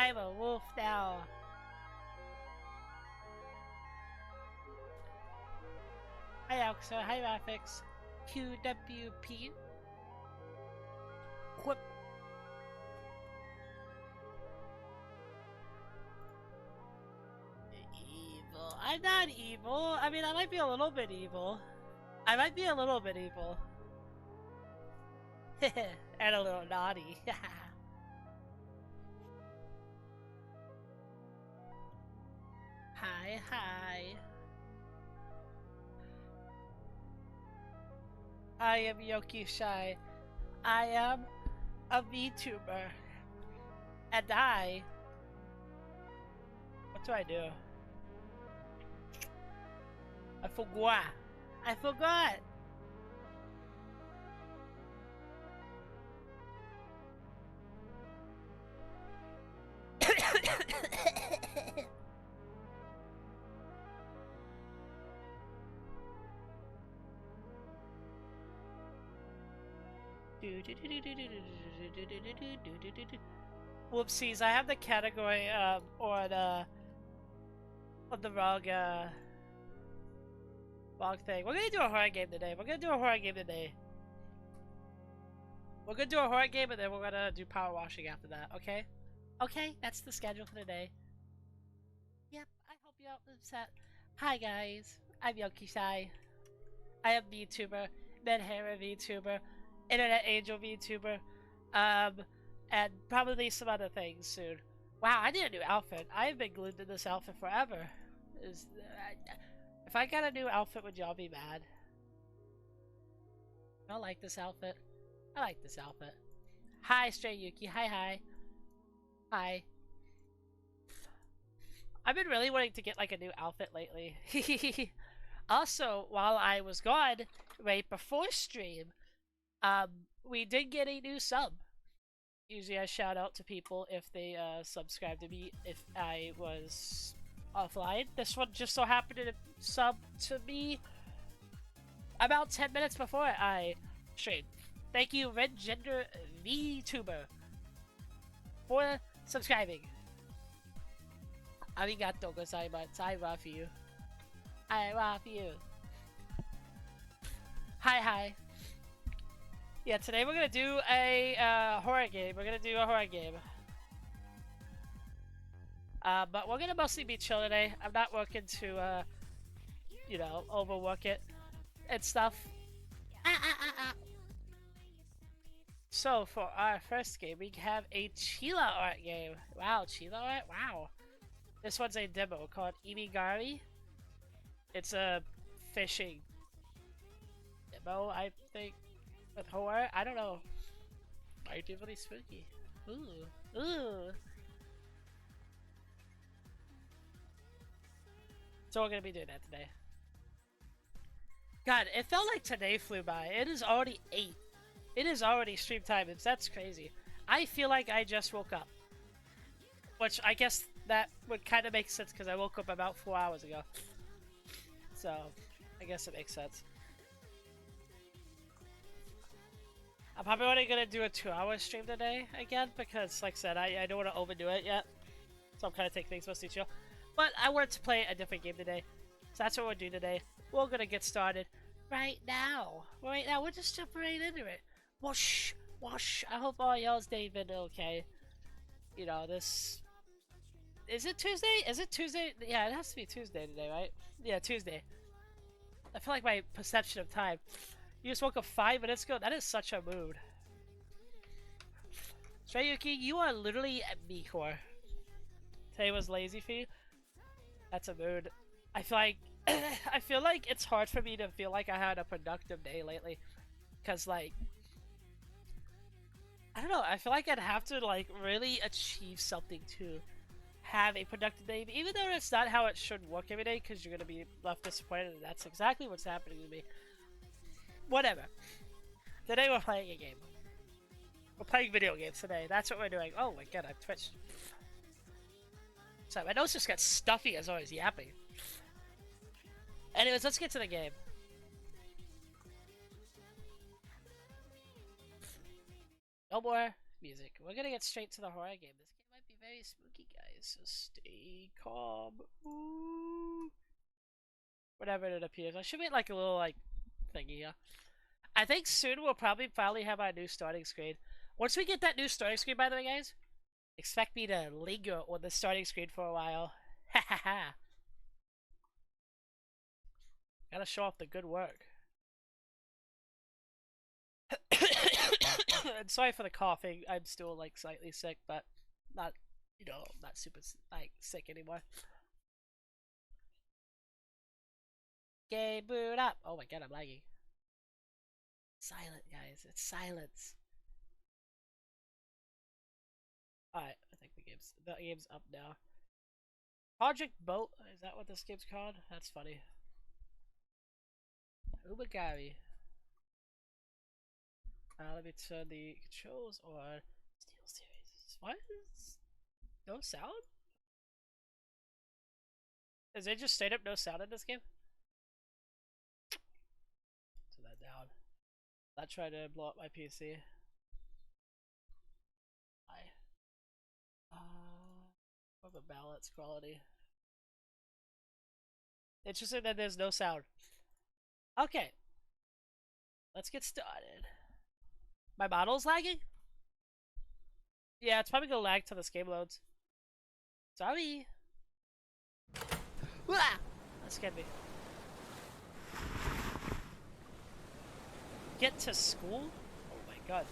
I'm a wolf now. Hi Alexa, hi Rapix. QWP. Quip. Evil. I'm not evil. I mean, I might be a little bit evil. I might be a little bit evil. And a little naughty. Hi, hi. I am Yoki Shy. I am a VTuber. And I... What do I do? I forgot. I forgot! Whoopsies, I have the category on the wrong thing. We're gonna do a horror game today. We're gonna do a horror game and then we're gonna do power washing after that, okay? Okay, that's the schedule for today. Yep, I hope you aren't upset. Hi guys, I'm Yoki Sai. I am VTuber, Medhara VTuber, Internet Angel VTuber, and probably some other things soon. Wow, I need a new outfit. I've been glued to this outfit forever. If I got a new outfit, would y'all be mad? I like this outfit. I like this outfit. Hi, Stray Yuki. Hi, hi. Hi. I've been really wanting to get like a new outfit lately. Also, while I was gone, right before stream, we did get a new sub. Usually I shout out to people if they subscribe to me if I was offline. This one just so happened to sub to me about 10 minutes before I streamed. Thank you, Red Gender VTuber, for subscribing. Arigato gozaimasu. I love you. I love you. Hi, hi. Yeah, today we're gonna do a horror game. We're gonna do a horror game. But we're gonna mostly be chill today. I'm not working to, you know, overwork it and stuff. So for our first game, we have a Chila art game. Wow, Chila art? Wow. This one's a demo called UMIGARI. It's a fishing demo, I think, with horror. I don't know. Might be really spooky. Ooh. Ooh. So we're gonna be doing that today. God, it felt like today flew by. It is already 8. It is already stream time. That's crazy. I feel like I just woke up. Which I guess that would kind of make sense because I woke up about 4 hours ago. So, I guess it makes sense. I'm probably only going to do a 2-hour stream today again because, like I said, I don't want to overdo it yet. So I'm kind of taking things mostly chill. But I wanted to play a different game today. So that's what we'll do today. We're going to get started right now. Right now, we're just jumping right into it. Whoosh, whoosh. I hope all y'all's day been okay. You know, this... Is it Tuesday? Is it Tuesday? Yeah, it has to be Tuesday today, right? Yeah, Tuesday. I feel like my perception of time. You just woke up 5 minutes ago? That is such a mood. Strayuki, you are literally a me-core. Today was lazy for you? That's a mood. I feel like... I feel like it's hard for me to feel like I had a productive day lately. Because, like... I don't know, I feel like I'd have to, like, really achieve something to have a productive day, even though it's not how it should work every day, because you're going to be left disappointed, and that's exactly what's happening to me. Whatever. Today we're playing a game. We're playing video games today. That's what we're doing. Oh my god, I've twitched. Sorry, my nose just got stuffy as I was yapping. Anyways, let's get to the game. No more music. We're gonna get straight to the horror game. This game might be very very spooky, guys, so stay calm. Ooh. Whatever it appears. I should make like a little like thingy here. I think soon we'll probably finally have our new starting screen. Once we get that new starting screen, by the way, guys, expect me to linger on the starting screen for a while. Ha ha ha. Gotta show off the good work. And sorry for the coughing. I'm still like slightly sick, but not, you know, not super like sick anymore. Game boot up. Oh my god, I'm lagging. Silent, guys. It's silence. Alright, I think the game's up now. Project Boat. Is that what this game's called? That's funny. UMIGARI. Let me turn the controls on. Steel Series. What is no sound? Is it just straight up no sound in this game? Turn that down. Not trying to blow up my PC. Of a balance quality. Interesting that there's no sound. Okay. Let's get started. My model's lagging? Yeah, it's probably gonna lag till this game loads. Sorry. That scared me. Get to school? Oh my god.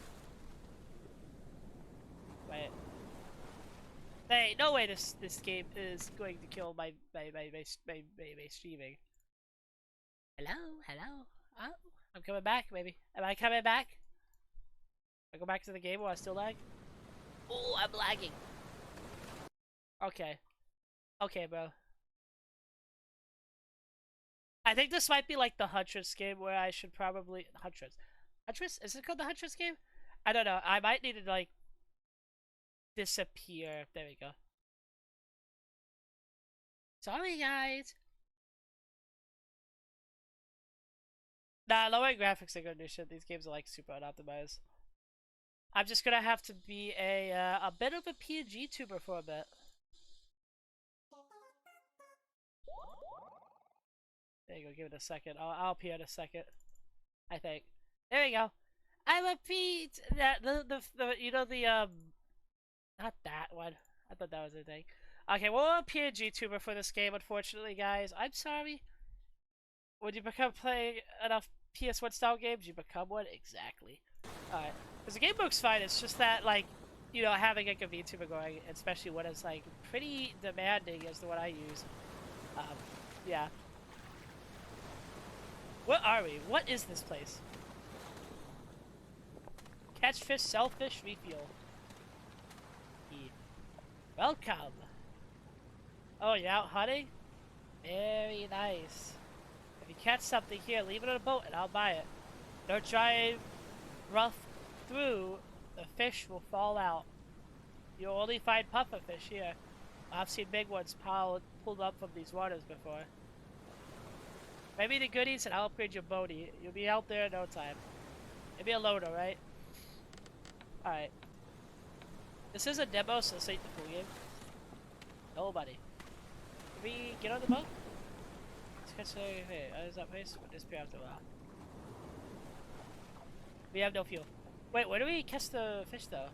Wait. Hey, no way this game is going to kill my streaming. Hello? Oh, I'm coming back, maybe. Am I coming back? I go back to the game while I still lag? Oh, I'm lagging. Okay. Okay, bro. I think this might be like the Huntress game where I should probably... Huntress? Is it called the Huntress game? I don't know. I might need to, like, disappear. There we go. Sorry, guys. Nah, lowering graphics are gonna do shit. These games are like super unoptimized. I'm just gonna have to be a bit of a PNG tuber for a bit. There you go. Give it a second. I'll appear in a second. I think. There we go. I repeat that the you know the not that one. I thought that was a thing. Okay, well, a PNG tuber for this game, unfortunately, guys. I'm sorry. When you become playing enough PS1 style games, you become one. Exactly. Alright. Because the game looks fine, it's just that, like, you know, having like a VTuber going, especially when it's, like, pretty demanding as the one I use. Yeah. What are we? What is this place? Catch fish, sell fish, refuel. Welcome! Oh, you're out hunting? Very nice. If you catch something here, leave it on a boat and I'll buy it. Don't drive rough through, the fish will fall out. You'll only find pufferfish here. I've seen big ones pulled up from these waters before. Maybe the goodies and I'll upgrade your boaty. You'll be out there in no time. Maybe a loader, right? Alright. This is a demo, so this ain't the full game. Nobody. Can we get on the boat? Let's catch hey, is that place? We'll disappear after a while. We have no fuel. Wait, where do we catch the fish though?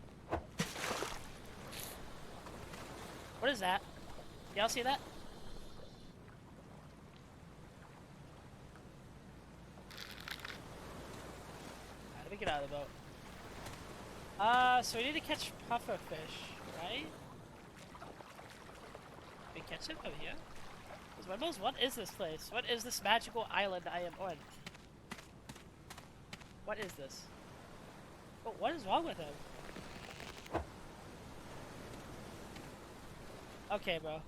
What is that? Y'all see that? Alright, let me get out of the boat. So we need to catch pufferfish, right? We catch it from here? What is this place? What is this magical island I am on? What is this? Oh, what is wrong with him? Okay, bro.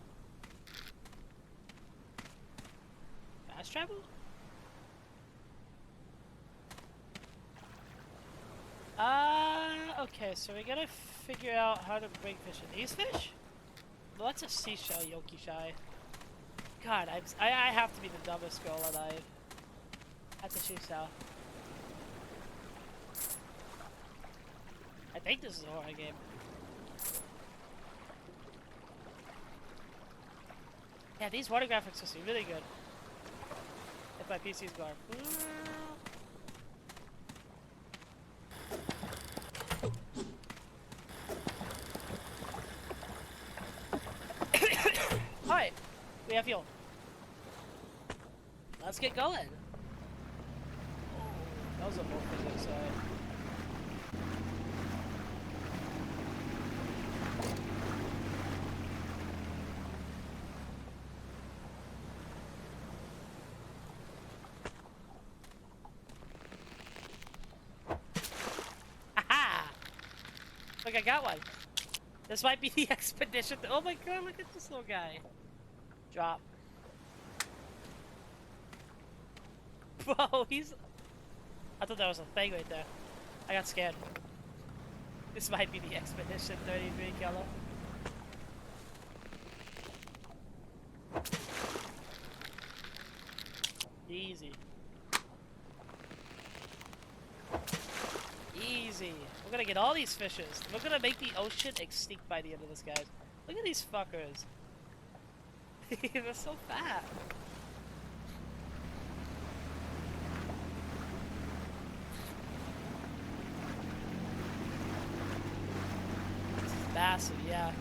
Fast travel? Okay, so we gotta figure out how to bring fish in. These fish? Well, that's a seashell, Yoki Shy. God, I have to be the dumbest girl alive. That's a seashell. I think this is a horror game. Yeah, these water graphics must be really good. If my PC's gone. Alright, we have fuel. Let's get going. Oh, that was a more physics side. Look, I got one. This might be the expedition. Oh my god, look at this little guy. Drop. Whoa, he's... I thought that was a thing right there. I got scared. This might be the expedition 33 kilo. Easy. Easy. We're gonna get all these fishes. We're gonna make the ocean extinct by the end of this, guys. Look at these fuckers. They're so fat. This is massive, yeah.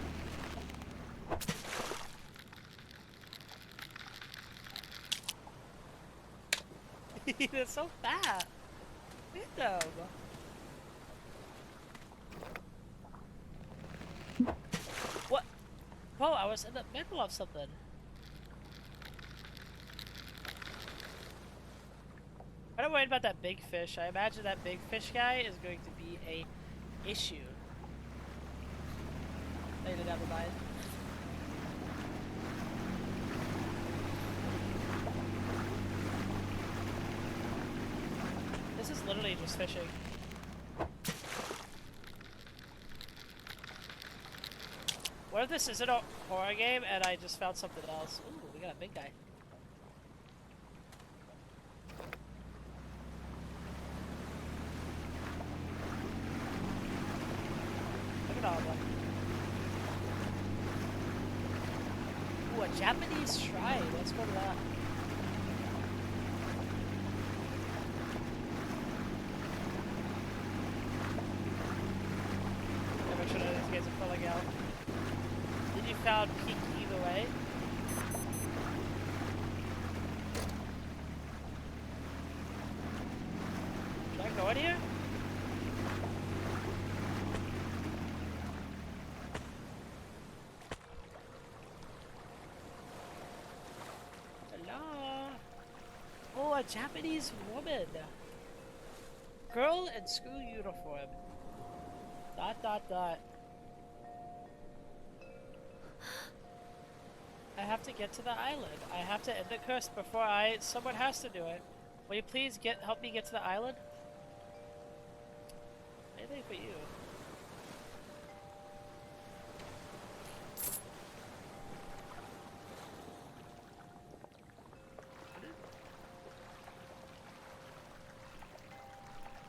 They're so fat. Look at them. What? Whoa, I was in the middle of something. I'm not worried about that big fish. I imagine that big fish guy is going to be a issue later down the line. This is literally just fishing. What if this isn't a horror game and I just found something else? Ooh, we got a big guy. Look at all of them. Ooh, a Japanese shrine. Let's go to that. Yeah, make sure none of these guys are pulling out. You found peak either way. Should I go in here? Hello? Oh, a Japanese woman. Girl in school uniform. ... I have to get to the island. I have to end the curse before someone has to do it. Will you please help me get to the island? Anything for you.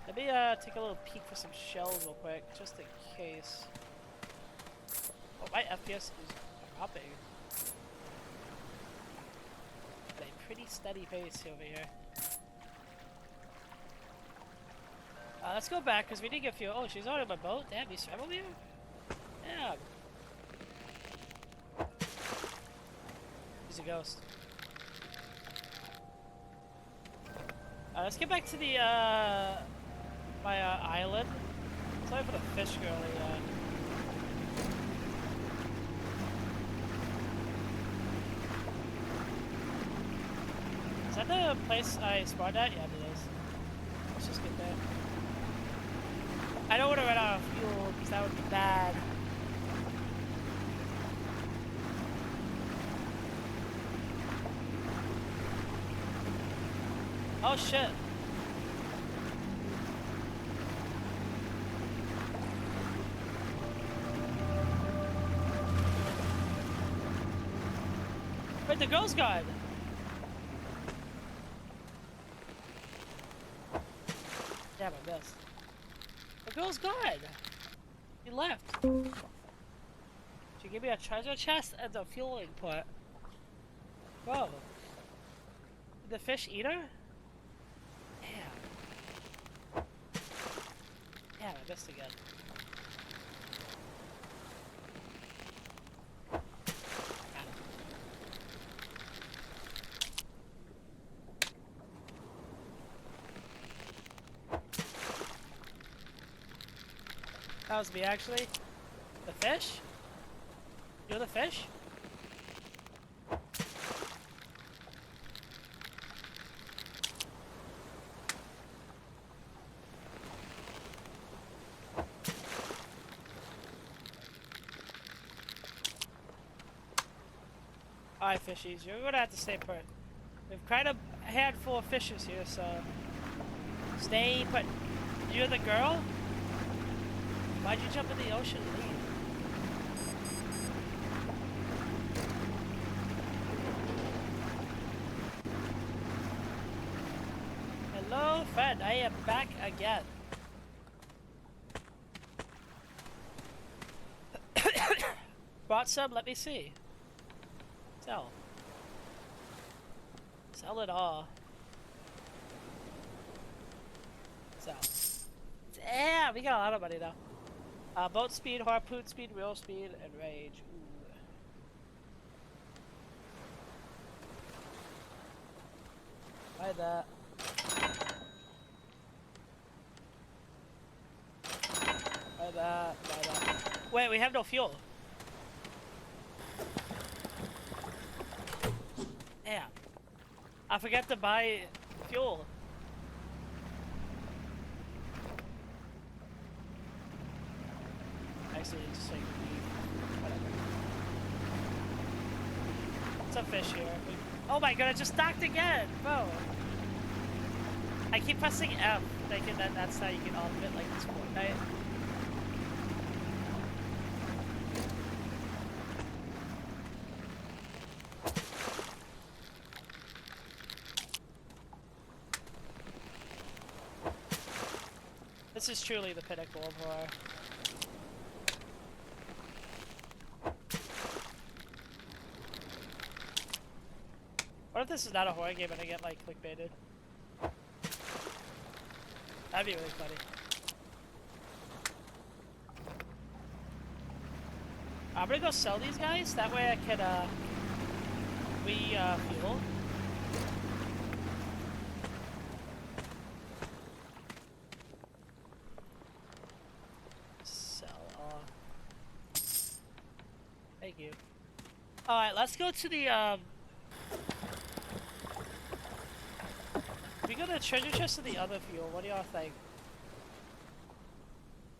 Let me take a little peek for some shells real quick, just in case. Oh, my FPS is dropping. At a pretty steady pace over here. Let's go back, because we did get fuel. Oh, she's already on my boat? Damn, you swam over here? Damn. He's a ghost. Let's get back to the, my island. Sorry for the fish girly. Is that the place I spawned at? Yeah, it is. Let's just get there. I don't want to run out of fuel because that would be bad. Oh shit. Wait, the girl's gone. Damn, I missed. The girl's gone. He left. She gave me a treasure chest and a fuel input. Whoa. The fish eat her? Damn. Damn, I missed again. That was me, actually. The fish? You're the fish? Alright, fishies, you're gonna have to stay put. We've quite a handful of fishes here, so stay put. You're the girl? Why'd you jump in the ocean and leave? Hello, friend. I am back again. Brought some. Let me see. Sell. Sell it all. Sell. Damn, we got a lot of money now. Boat speed, harpoon speed, wheel speed, and rage. Ooh. Buy that. Buy that. Buy that. Wait, we have no fuel. Damn. I forgot to buy fuel. Actually, just like whatever. It's a fish here. Oh my god, it just docked again! Bro! I keep pressing F, thinking that that's how you get off of it, like it's Fortnite. This is truly the pinnacle of horror. What if this is not a horror game and I get like clickbaited? That'd be really funny. I'm gonna go sell these guys, that way I can fuel. Thank you. Alright, let's go to the, we go to the treasure chest or the other fuel? What do y'all think?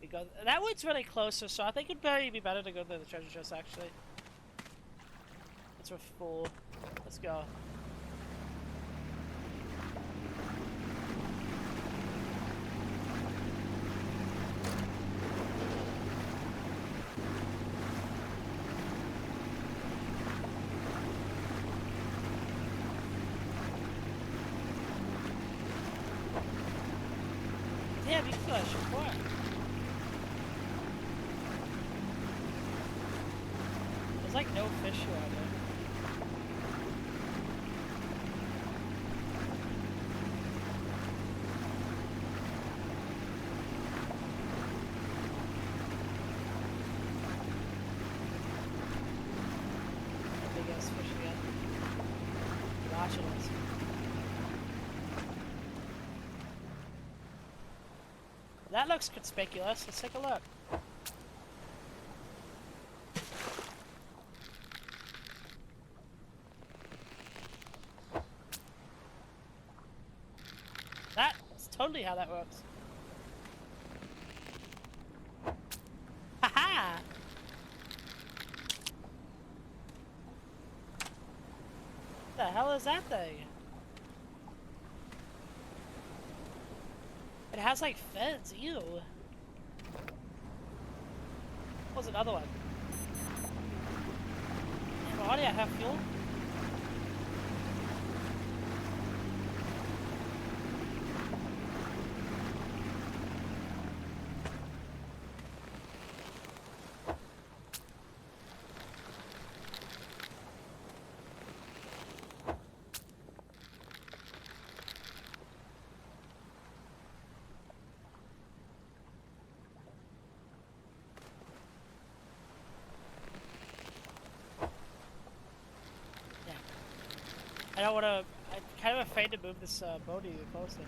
Because that one's really closer, so I think it'd probably be better to go to the treasure chest, actually. It's we're full. Let's go. Damn, you flush, what? There's like no fish around there. Big ass fish again. Watching us. That looks conspicuous. Let's take a look. That's totally how that works. Haha! What the hell is that thing? It has like fins, ew. What was another one? Damn, why do I have fuel? don't want to. I'm kind of afraid to move this boat even closer.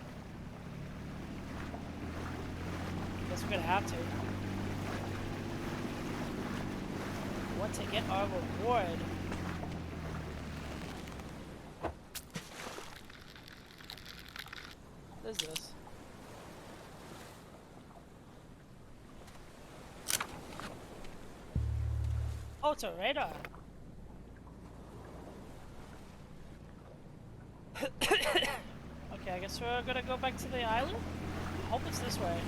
Guess we're gonna have to. Want to get our reward. What is this? Oh, it's a radar. Okay, I guess we're gonna go back to the island? I hope it's this way.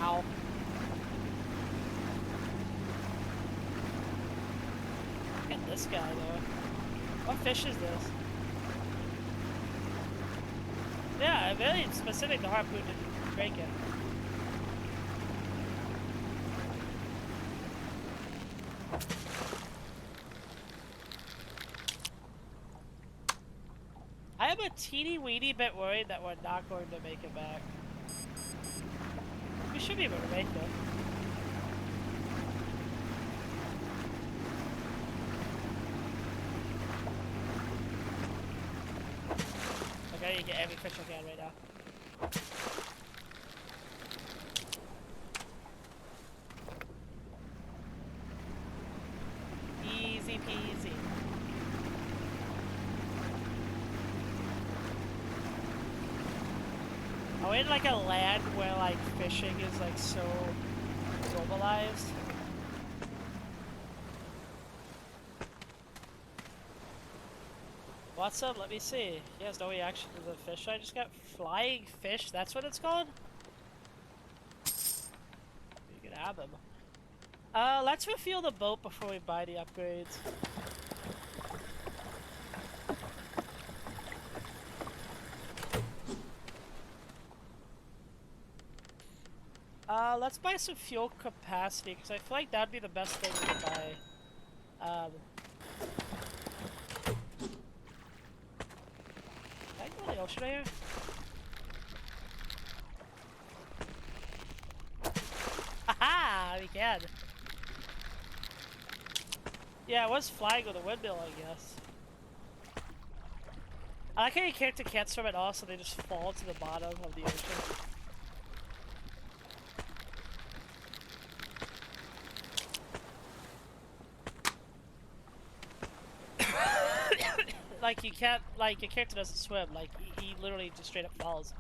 Ow. Look at this guy, though. What fish is this? Yeah, very specific to harpoon to break it. I am a teeny weeny bit worried that we're not going to make it back. We should be able to make it. Okay, you get every fish I can right now. Easy peasy. Are we in like a land where like fishing is like so globalized? What's up? Let me see. He has no reaction to the fish I just got. Flying fish? That's what it's called? You can have them. Let's refuel the boat before we buy the upgrades. Let's buy some fuel capacity, because I feel like that'd be the best thing to buy. Can I go in the ocean right here? Haha! We can! Yeah, I was flying with a windmill, I guess. I like how your character can't swim at all, so they just fall to the bottom of the ocean. Like, you can't, like, your character doesn't swim, like, he literally just straight up falls.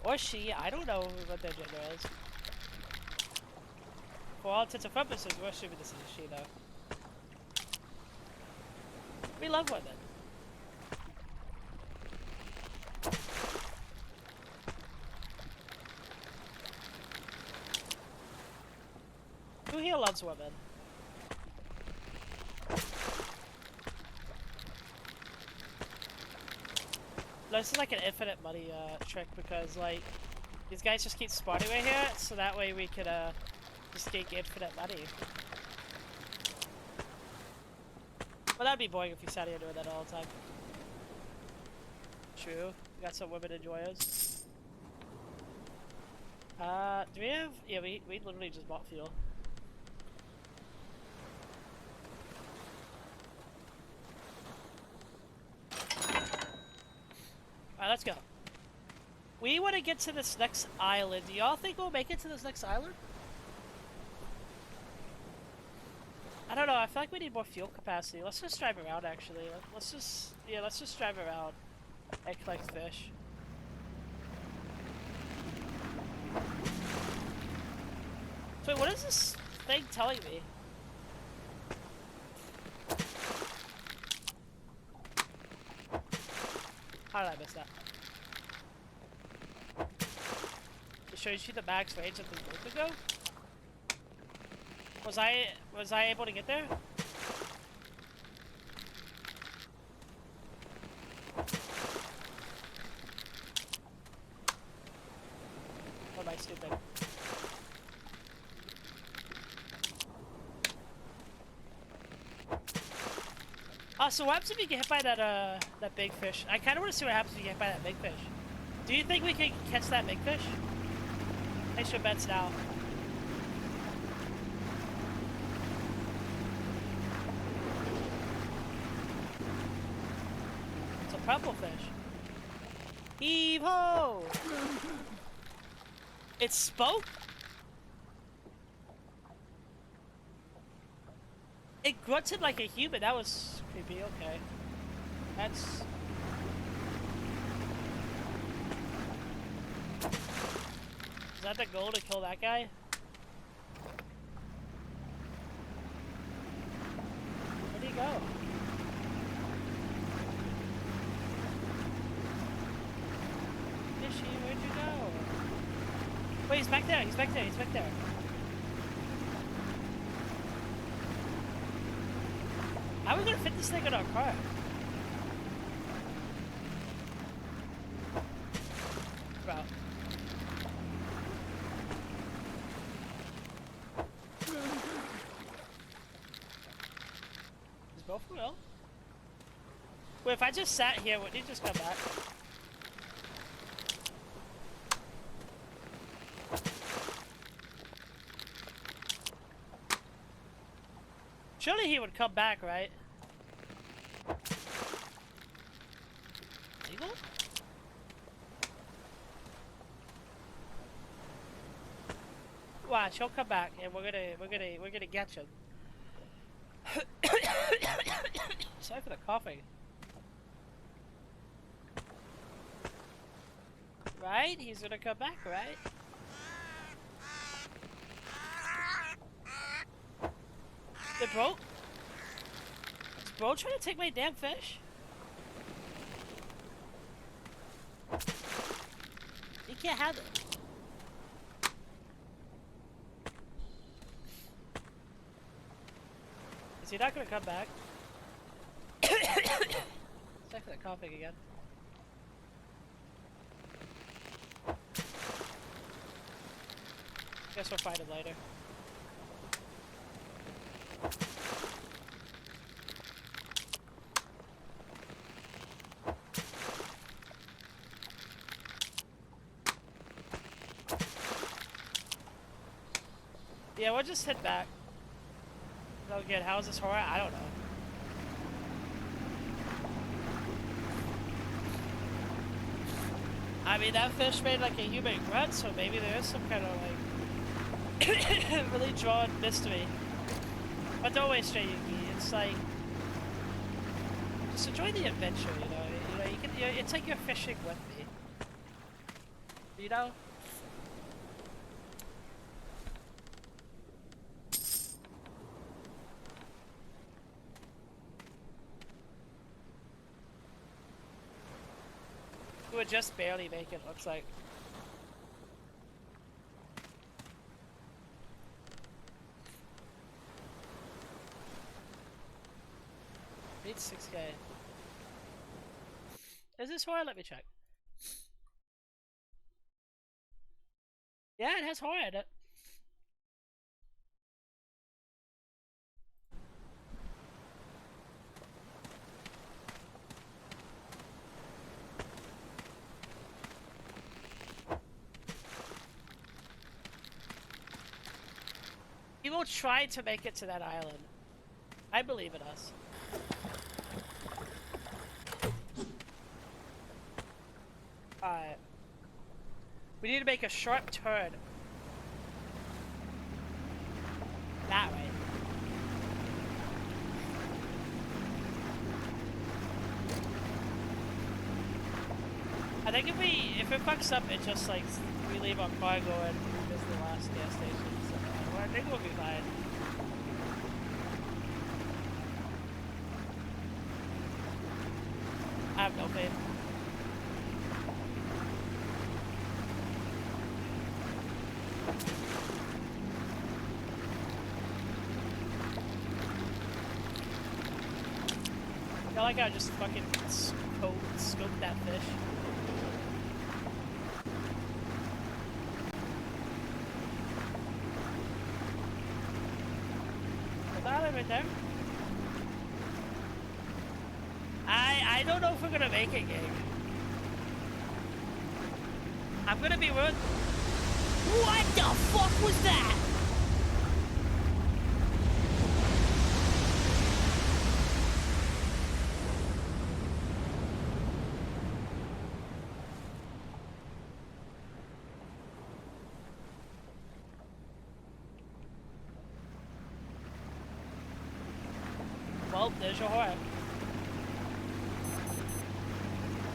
Or she, I don't know what their gender is. For all intents and purposes, we're assuming this is a she, though. We love women. Who here loves women? No, this is like an infinite money trick because like these guys just keep spawning right here, so that way we could just get infinite money. Well, that'd be boring if you sat here doing that all the time. True. We got some women enjoyers. Do we have? Yeah, we literally just bought fuel. Alright, let's go. We want to get to this next island. Do y'all think we'll make it to this next island? I don't know. I feel like we need more fuel capacity. Let's just drive around, actually. Let's just drive around and collect fish. So wait, what is this thing telling me? How did I miss that? It shows you the max range of this boat could go? Was I able to get there? What am I stupid? So what happens if you get hit by that big fish? I kind of want to see what happens if you get hit by that big fish. Do you think we can catch that big fish? Place your bets now. It's a purple fish. Heave ho! It spoke? It grunted like a human. That was creepy. Okay. That's... Is that the goal, to kill that guy? Where'd he go? Fishy, where'd you go? Wait, he's back there, he's back there, he's back there. How are we gonna fit this thing in our car? Bro. Is both real? Wait, if I just sat here, wouldn't he just come back? Surely he would come back, right? Eagle? Watch, he'll come back, and we're gonna get him. Sorry for the coughing. Right? He's gonna come back, right? The bro? Is bro trying to take my damn fish? He can't have it. Is he not gonna come back? Sorry for the coughing again. Guess we'll find him later. Yeah, we'll just head back. Oh, good. How is this horror? I don't know. I mean, that fish made like a human grunt, so maybe there is some kind of like really drawn mystery. But don't waste your Yuki. It's like just enjoy the adventure, you know. You can. It's like you're fishing with me. You know. We would just barely make it, looks like. Need 6K. Is this horror? Let me check. Yeah, it has horror in it. We will try to make it to that island. I believe in us. Alright. We need to make a sharp turn. That way. I think if it fucks up, it just like we leave our car going. This is the last gas station. So I think we'll be fine. I have no faith. I feel like I just fucking scoped that fish. Is that island right there? I don't know if we're gonna make it, gang. I'm gonna be rude. What the fuck was that? Well, there's your horn.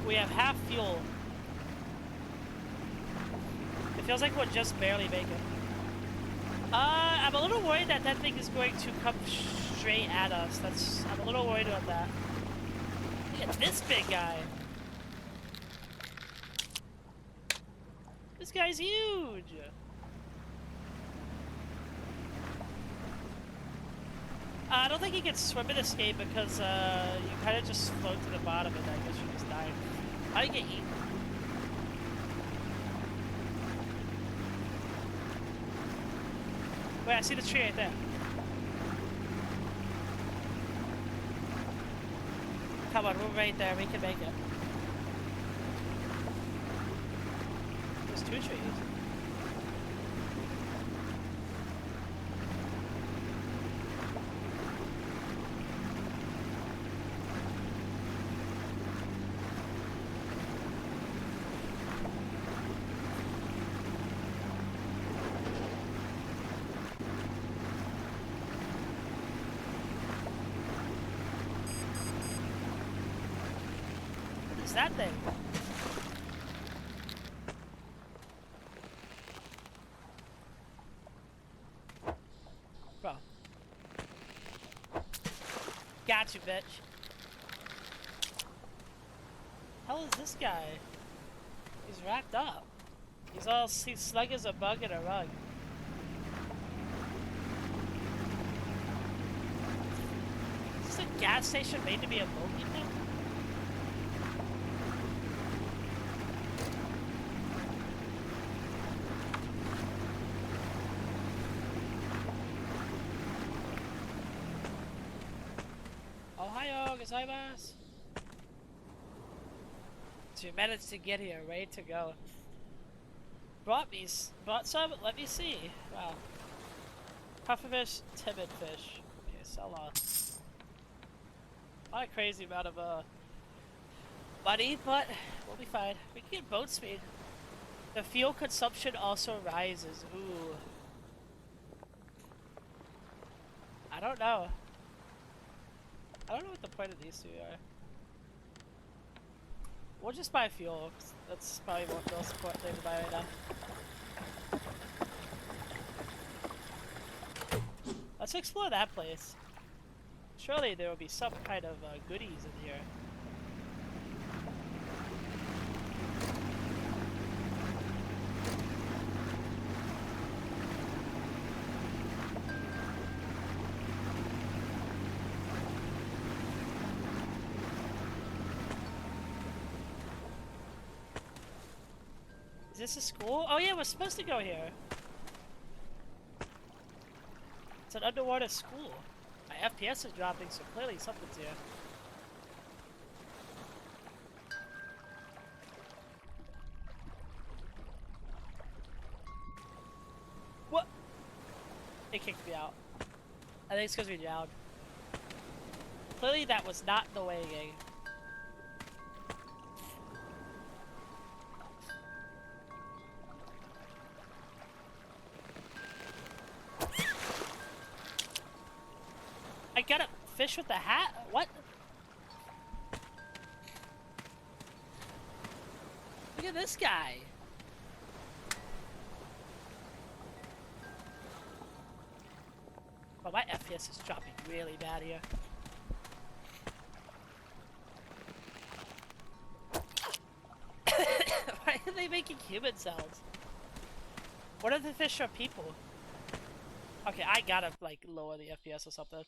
We have half fuel. It feels like we're just barely making. I'm a little worried that that thing is going to come straight at us. I'm a little worried about that. Look at this big guy. This guy's huge. I don't think you can swim in this game because you kind of just float to the bottom and I guess you just die. How do you get eaten? Wait, I see the tree right there. Come on, we're right there. We can make it. There's 2 trees. That thing. Bro. Got you, bitch. Hell is this guy? He's wrapped up. He's snug as a bug in a rug. Is this a gas station made to be a bogey thing? Gozaimasu. So you managed to get here, ready to go. Brought some? Let me see. Wow. Pufferfish, timid fish. Okay, sell on. Not a crazy amount of money, but we'll be fine. We can get boat speed. The fuel consumption also rises. Ooh. I don't know. I don't know what the point of these 2 are. We'll just buy fuel. That's probably the most important thing to buy right now. Let's explore that place. Surely there will be some kind of goodies in here. Is this a school? Oh yeah, we're supposed to go here. It's an underwater school. My FPS is dropping, so clearly something's here. What? It kicked me out. I think it's because we drowned. Clearly that was not the way, gang. I got a fish with the hat? What? Look at this guy. Well, my FPS is dropping really bad here. Why are they making human sounds? What if the fish are people? Okay, I gotta like lower the FPS or something.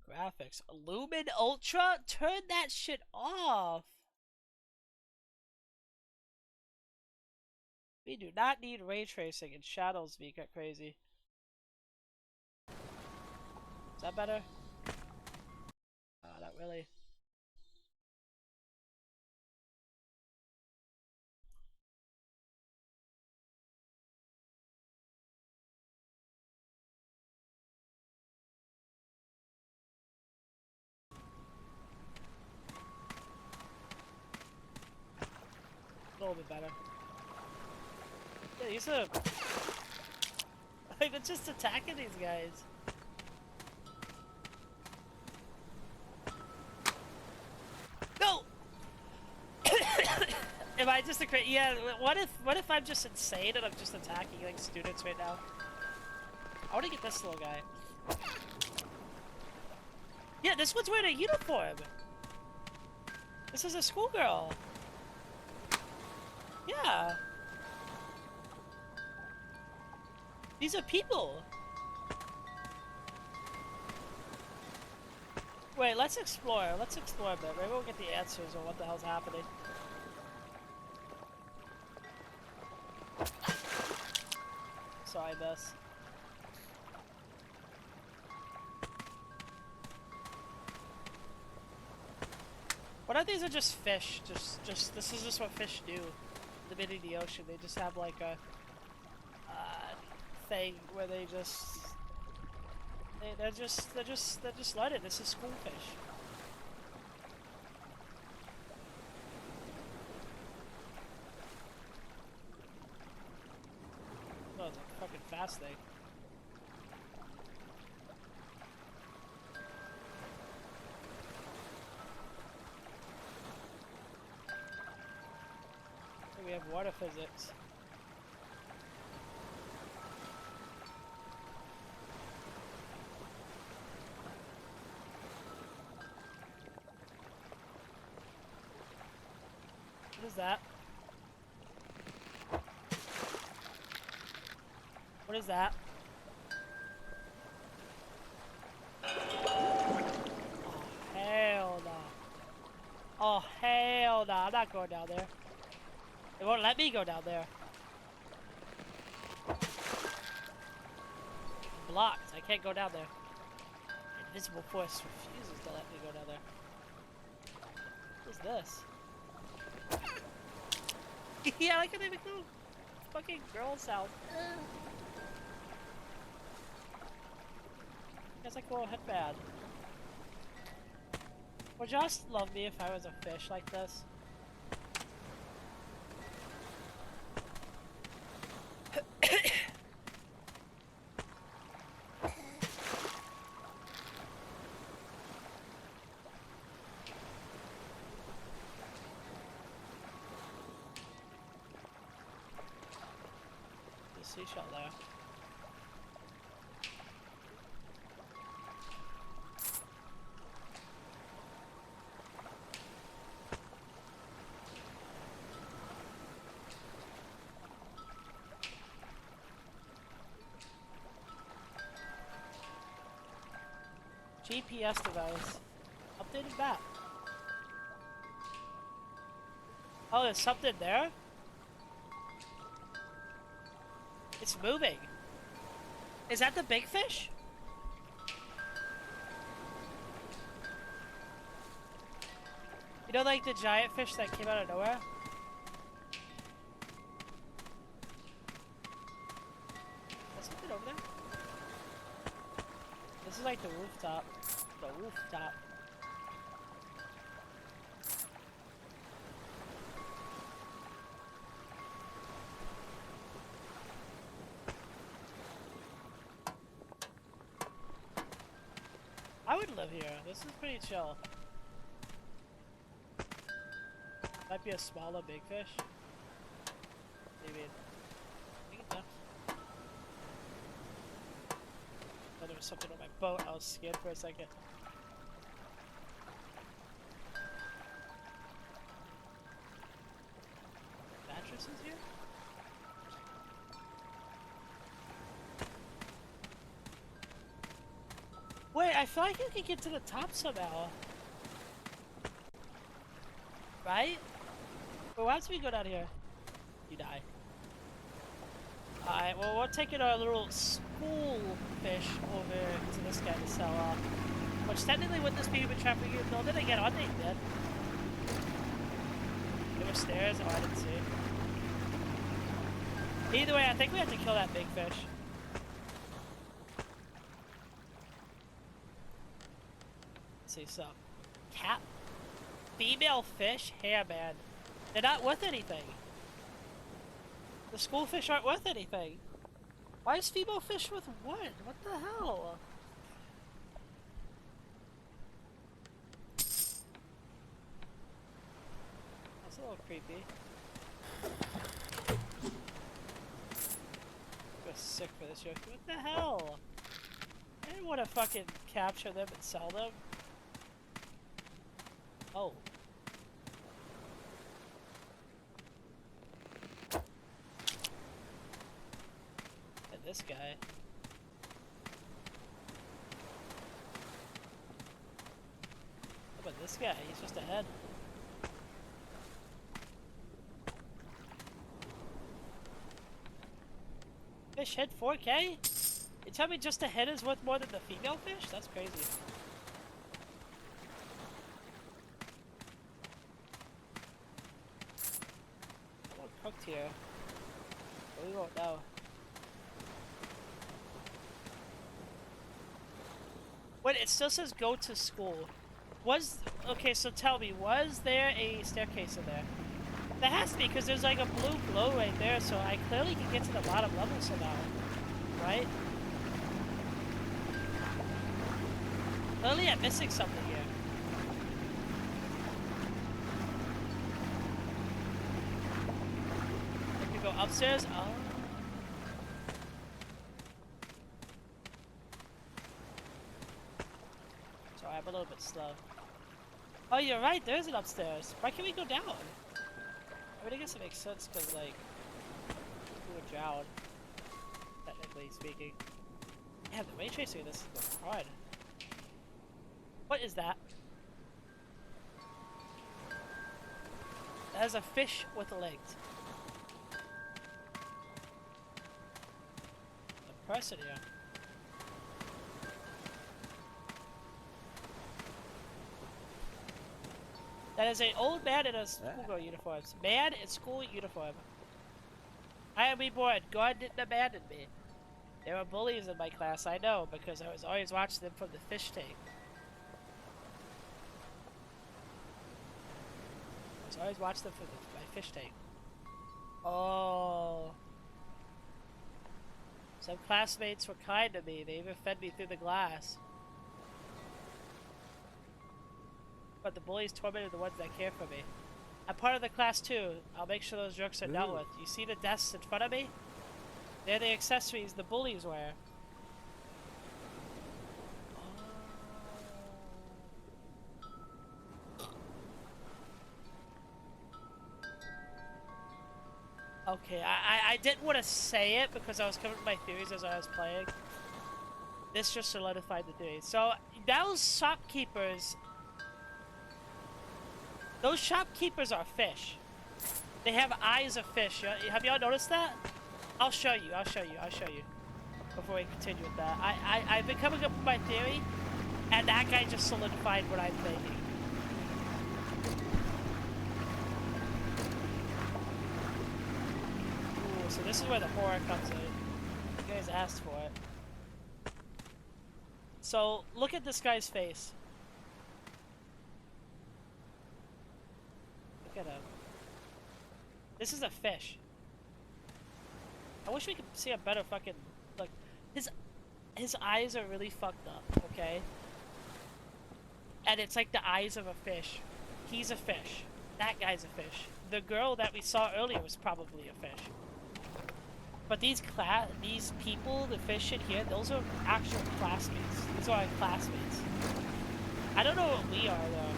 Graphics. Lumen Ultra? Turn that shit off. We do not need ray tracing and shadows to get crazy. Is that better? Not really. A little bit better. Yeah, these are... Like, they're just attacking these guys. No! Am I just a crazy? Yeah, what if I'm just insane and I'm just attacking, like, students right now? I wanna get this little guy. Yeah, this one's wearing a uniform! This is a schoolgirl! Yeah! These are people! Wait, let's explore. Let's explore a bit. Maybe we'll get the answers on what the hell's happening. Sorry, miss. What if these are just fish? This is just what fish do. In the middle of the ocean, they just have like a thing where they just they're just loaded. This is schoolfish. Oh, it's a fucking fast thing. We have water physics. What is that? What is that? Oh, hell no. Oh, hell no. I'm not going down there. It won't let me go down there. Blocked. I can't go down there. Invisible force refuses to let me go down there. What is this? Yeah, I like how they make little fucking girl sound. That's like a little headband. Would you just love me if I was a fish like this? Seashell there. GPS device. Updated map. Oh, there's something there? It's moving. Is that the big fish? You know, like the giant fish that came out of nowhere? There's something over there? This is like the rooftop. The rooftop. I would live here. This is pretty chill. Might be a smaller big fish. Maybe. I think it's thought there was something on my boat. I was scared for a second. Mattresses here? Wait, I feel like you can get to the top somehow. Right? But once we go down here, you die. Alright, well, we're taking our little school fish over to this guy to sell off. Which technically wouldn't this be human trafficking? No, then again, aren't they dead? There were stairs? Oh, I didn't see. Either way, I think we have to kill that big fish. Let's see, so... Cat... Female fish hairband. They're not worth anything. The school fish aren't worth anything. Why is female fish worth one? What the hell? That's a little creepy. I'm sick for this joke. What the hell? I didn't want to fucking capture them and sell them. Oh. And this guy. How about this guy? He's just ahead. Fish head 4K? You tell me just a head is worth more than the female fish? That's crazy. What cooked here? We won't know. Wait, it still says go to school. Okay, so tell me, was there a staircase in there? There has to be, because there's like a blue glow right there, so I clearly can get to the bottom level somehow. Right? Clearly I'm missing something here. I can go upstairs? Oh. Sorry, I'm a little bit slow. Oh, you're right, there's an upstairs. Why can't we go down? I mean, I guess it makes sense, because, like, we would drown, technically speaking. Yeah, the ray tracing of this is going hard. What is that? That is a fish with legs. A person here. That is an old man in a schoolgirl uniform. Man in school uniform. I am reborn. God didn't abandon me. There were bullies in my class, I know, because I was always watching them from the fish tank. I was always watching them from my fish tank. Oh. Some classmates were kind to me. They even fed me through the glass. But the bullies tormented the ones that care for me. I'm part of the class too. I'll make sure those jerks are dealt with. You see the desks in front of me? They're the accessories the bullies wear. Okay, I didn't want to say it because I was coming with my theories as I was playing. This just solidified the theory. So, those shopkeepers... Those shopkeepers are fish. They have eyes of fish. Have y'all noticed that? I'll show you. Before we continue with that. I've been coming up with my theory, and that guy just solidified what I'm thinking. Ooh, so this is where the horror comes in. You guys asked for it. So, look at this guy's face. Look at him. This is a fish. I wish we could see a better fucking... Like, his eyes are really fucked up, okay? And it's like the eyes of a fish. He's a fish. That guy's a fish. The girl that we saw earlier was probably a fish. But these people, the fish in here, those are actual classmates. These are our classmates. I don't know what we are, though.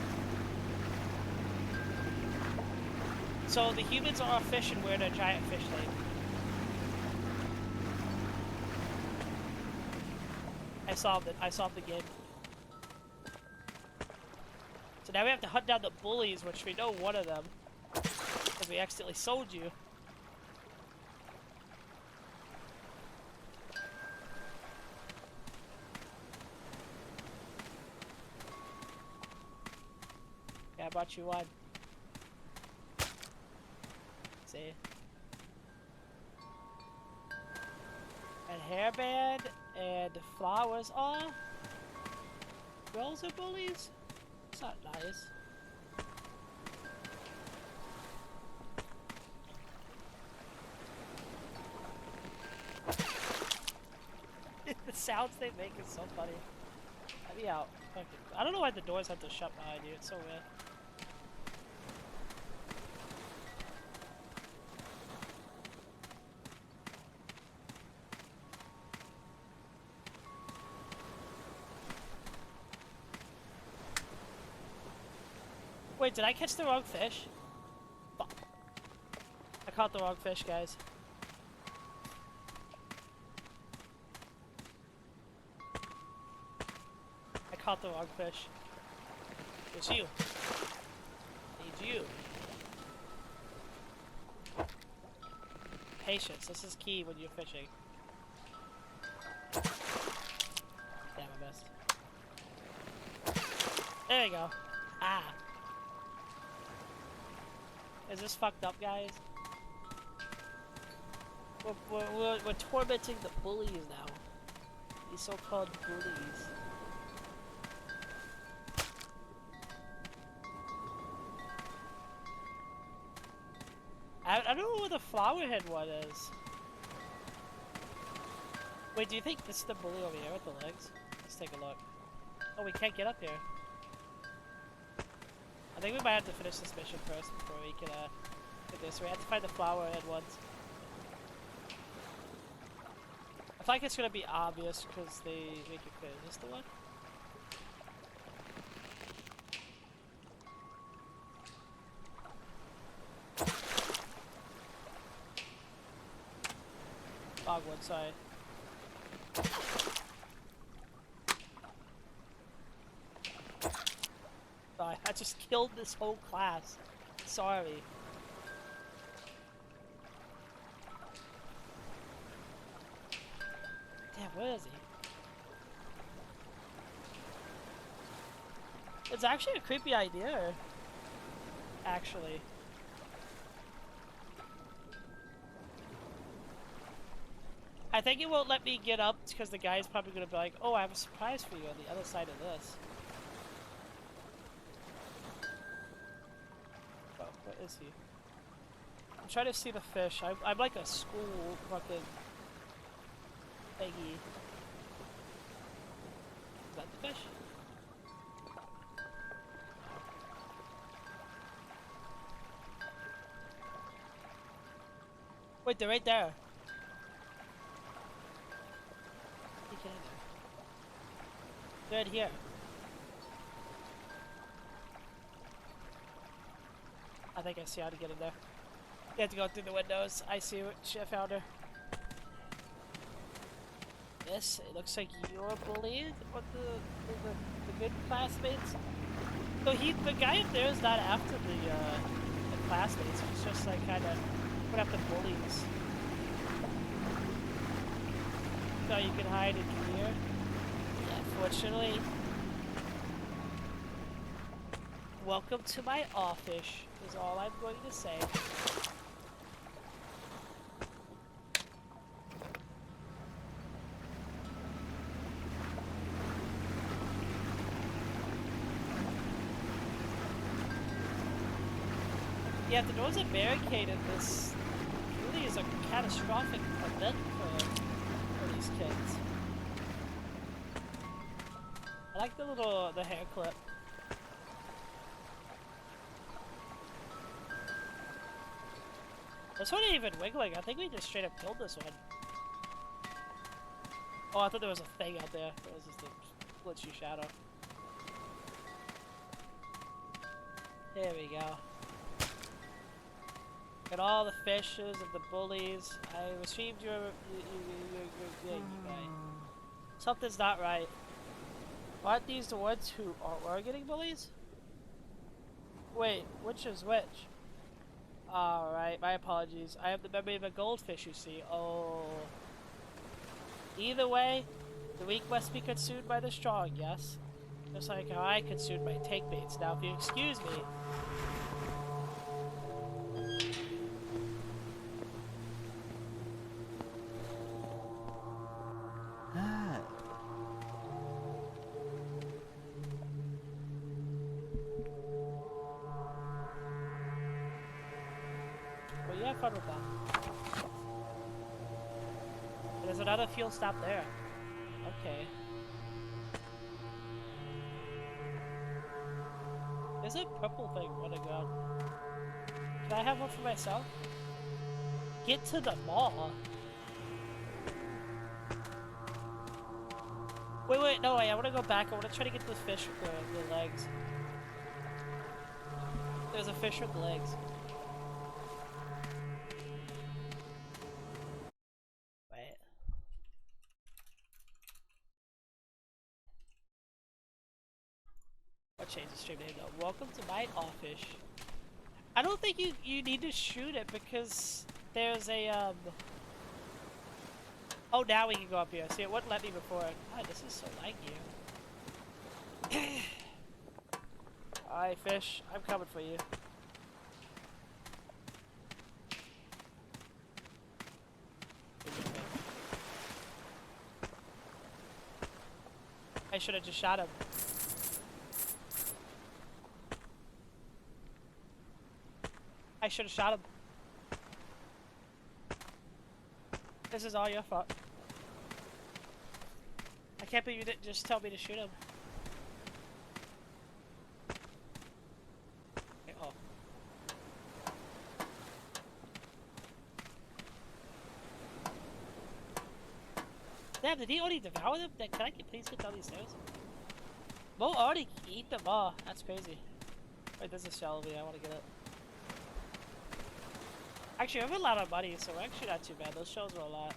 So the humans are a fish and we're in a giant fish tank. I solved it. I solved the game. So now we have to hunt down the bullies, which we know one of them. Because we accidentally sold you. brought you one. See? And hairband and flowers. Aw! Girls are bullies? It's not nice. The sounds they make is so funny. Let me out. I don't know why the doors have to shut behind you. It's so weird. Wait, did I catch the wrong fish? Fuck. I caught the wrong fish, guys. I caught the wrong fish. It's you. Need you. Patience. This is key when you're fishing. Damn, I missed. There you go. Ah. Is this fucked up, guys? We're tormenting the bullies now. These so-called bullies. I don't know where the flowerhead one is. Wait, do you think this is the bully over here with the legs? Let's take a look. Oh, we can't get up here. I think we might have to finish this mission first before we can get this. We have to find the flowerhead ones. I feel like it's gonna be obvious because they make it clear. Is this the one? Logwood, sorry. Sorry, I just killed this whole class. Sorry. Damn, where is he? It's actually a creepy idea. Actually. I think it won't let me get up because the guy's probably gonna be like, oh, I have a surprise for you on the other side of this. Oh, where is he? I'm trying to see the fish. I'm like a school fucking thingy. Is that the fish? Wait, they're right there. They're right here. I think I see how to get in there. You have to go through the windows. I see what I found her. This, it looks like you're bullied with the good classmates. So the guy up there is not after the classmates. He's just like kind of put after bullies. So you can hide in here. Unfortunately. Welcome to my office, is all I'm going to say. Yeah, the doors are barricaded. This really is a catastrophic event for these kids. I like the hair clip. This one ain't even wiggling. I think we just straight up killed this one. Oh, I thought there was a thing out there. It was just a glitchy shadow. There we go. Got all the fishes and the bullies. I received your thing, you guy. Something's not right. Aren't these the ones who are getting bullies? Wait, which is which? Alright, my apologies. I have the memory of a goldfish, you see. Oh. Either way, the weak must be consumed by the strong, yes? Just like how I consumed my take baits. Now, if you excuse me. Well, you have fun with that. There's another fuel stop there. Okay. There's a purple thing running around. Can I have one for myself? Get to the mall. Wait, no, I want to go back. I want to try to get the fish with the legs. There's a fish with legs. Wait. I'll change the stream name though. Welcome to my office. I don't think you need to shoot it because there's a Oh, now we can go up here. See, it wouldn't let me before. God, this is so laggy. Alright, fish. I'm coming for you. I should have just shot him. I should have shot him. This is all your fault. I can't believe you didn't just tell me to shoot him. Okay, oh. Damn, did he already devour them? Then can I please get down these stairs? Mo already eat them all. That's crazy. Wait, there's a shell over here. I want to get it. Actually, I have a lot of money, so we're actually not too bad. Those shells are a lot.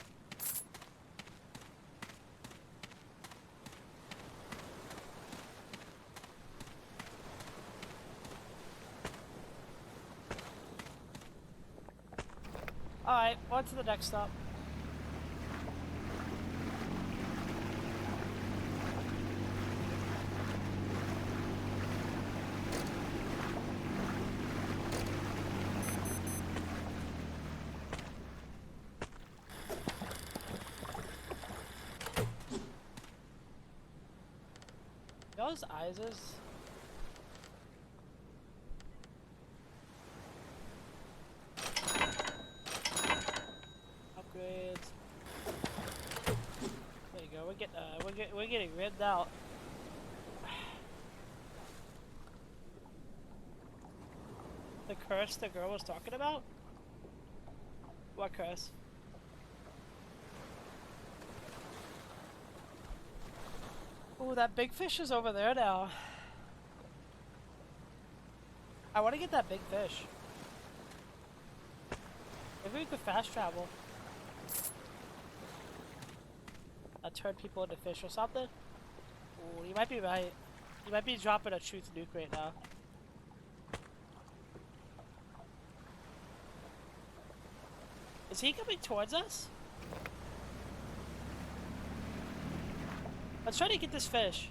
Alright, on to the next stop. Those eyes is... Upgrades. There you go. We're getting ribbed out. The curse the girl was talking about? What curse? Ooh, that big fish is over there now. I want to get that big fish. Maybe we could fast travel. Turn people into fish or something? Ooh, you might be right. You might be dropping a truth nuke right now. Is he coming towards us? Let's try to get this fish.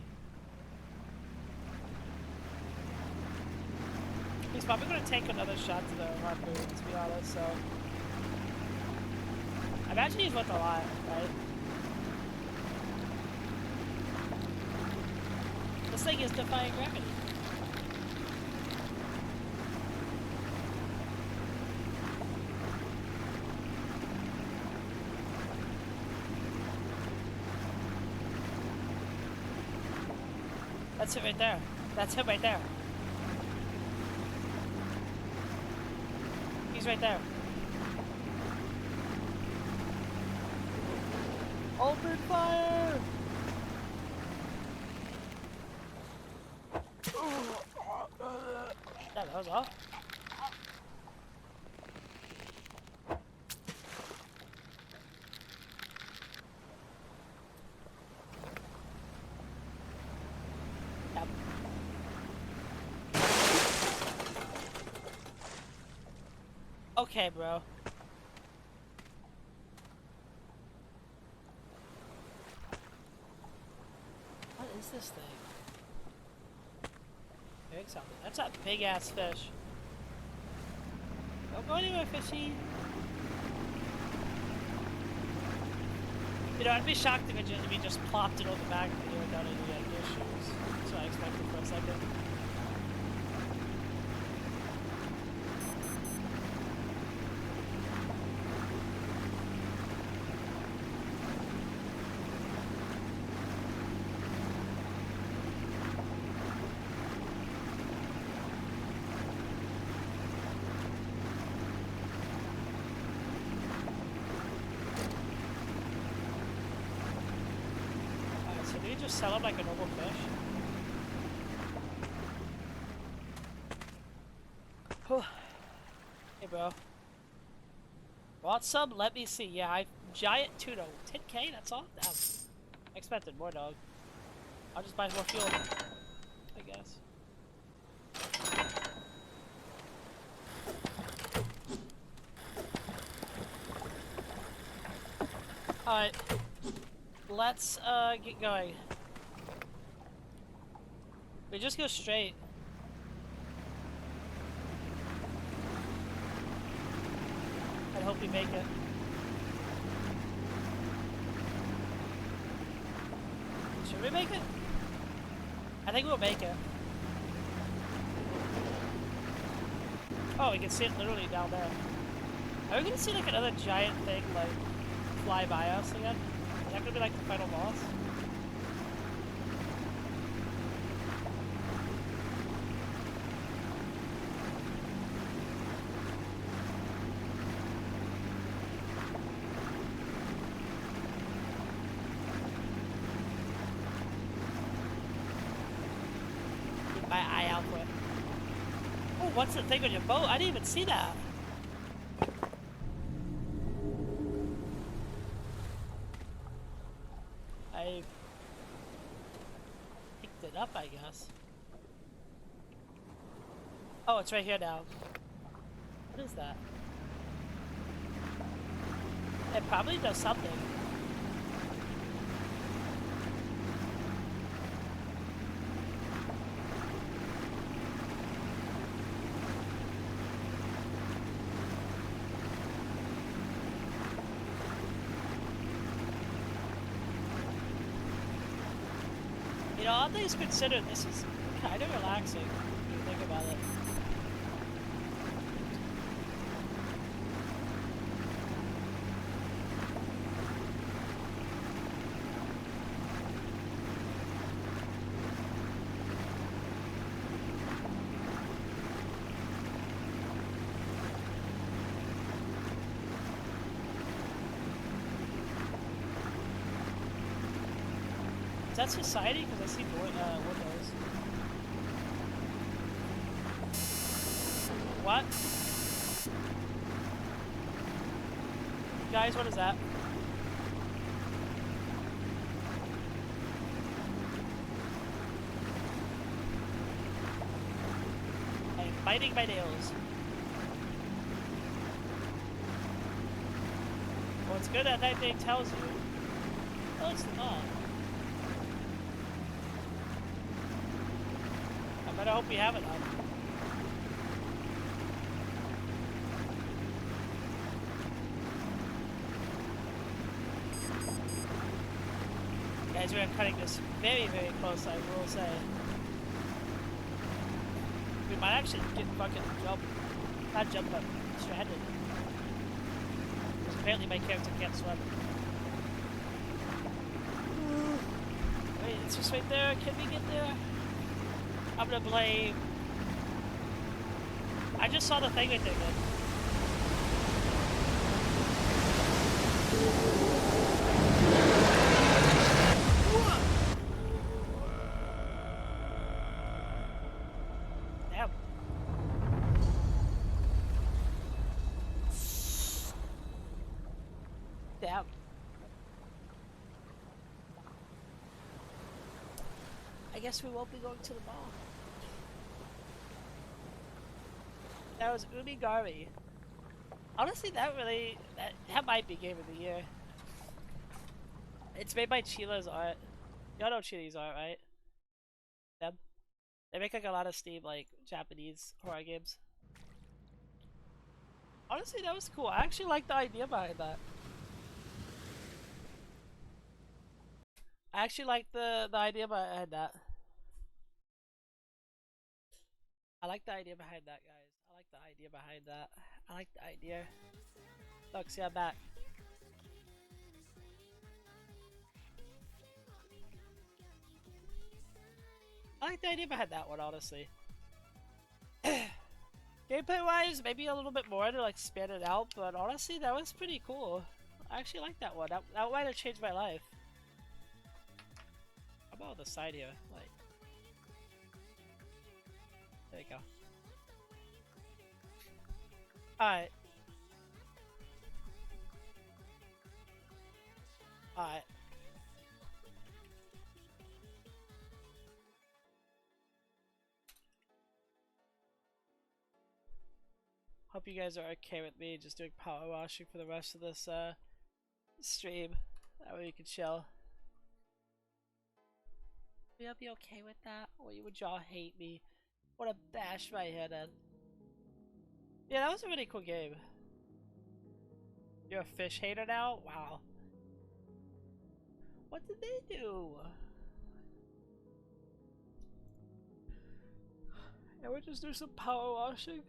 He's probably going to take another shot to the harpoon, to be honest, so... I imagine he's worth a lot, right? This thing is defying gravity. That's it right there. That's him right there. He's right there. Open fire! Yeah, that was off. Yep. Okay, bro. What is this thing? doing something. That's a big ass fish. Don't go anywhere, fishy. You know, I'd be shocked if we just plopped it on the back of the without any gear shoes. That's what I expected for a second. Sell him like a normal fish. Hey, bro. Want some? Let me see. Yeah, giant tuna. 10K? That's all? Damn. I expected more, dog. I'll just buy more fuel, I guess. Alright. Let's, get going. We just go straight. I hope we make it. Should we make it? I think we'll make it. Oh, we can see it literally down there. Are we gonna see like another giant thing like fly by us again? Is that gonna be like the final boss? My eye out for it. Oh, what's the thing on your boat? I didn't even see that. I picked it up, I guess. Oh, it's right here now. What is that? It probably does something. You know, all things considered, this is kind of relaxing when you think about it. Is that society? Because I see windows. What? Guys, what is that? I'm biting my nails. Well, it's good that thing tells you. Oh, it's not. I hope we have it on. Guys, we're cutting this very, very close, I will say. We might actually get fucking jumped. Not jumped, but stranded. Because apparently my character can't swim. Wait, it's just right there. Can we get there? I'm gonna blame. I just saw the thing right there, man. Damn. Damn. I guess we won't be going to the mall. That was UMIGARI. Honestly, that might be Game of the Year. It's made by Chila's art. Y'all know Chila's art, right? Them? They make like a lot of Steam like Japanese horror games. Honestly, that was cool. I actually like the idea behind that. I actually like the idea behind that. I like the idea behind that, guys. I like the idea behind that. I like the idea. Look, see, I'm back. I like the idea behind that one, honestly. Gameplay wise, maybe a little bit more to like span it out, but honestly, that was pretty cool. I actually like that one. That might have changed my life. How about the side here? Like, there you go. Alright. Alright. Hope you guys are okay with me just doing power washing for the rest of this stream. That way you can chill. Would y'all be okay with that? Or would y'all hate me? Wanna bash my head in? Yeah, that was a really cool game. You're a fish hater now? Wow. What did they do? Yeah, we just do some power washing.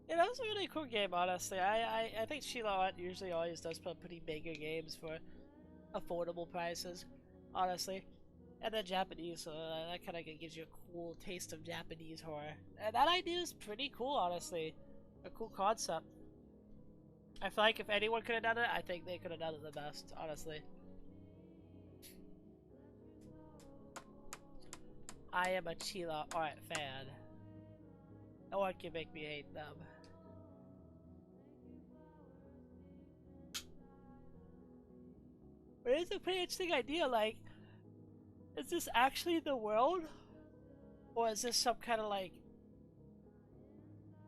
Yeah, that was a really cool game, honestly. I think Sheila usually always does put pretty bigger games for affordable prices, honestly. And then Japanese, so that kind of gives you a cool taste of Japanese horror. And that idea is pretty cool, honestly. A cool concept. I feel like if anyone could have done it, I think they could have done it the best, honestly. I am a Chila art fan. No one can make me hate them. But it's a pretty interesting idea, like, is this actually the world? Or is this some kind of, like,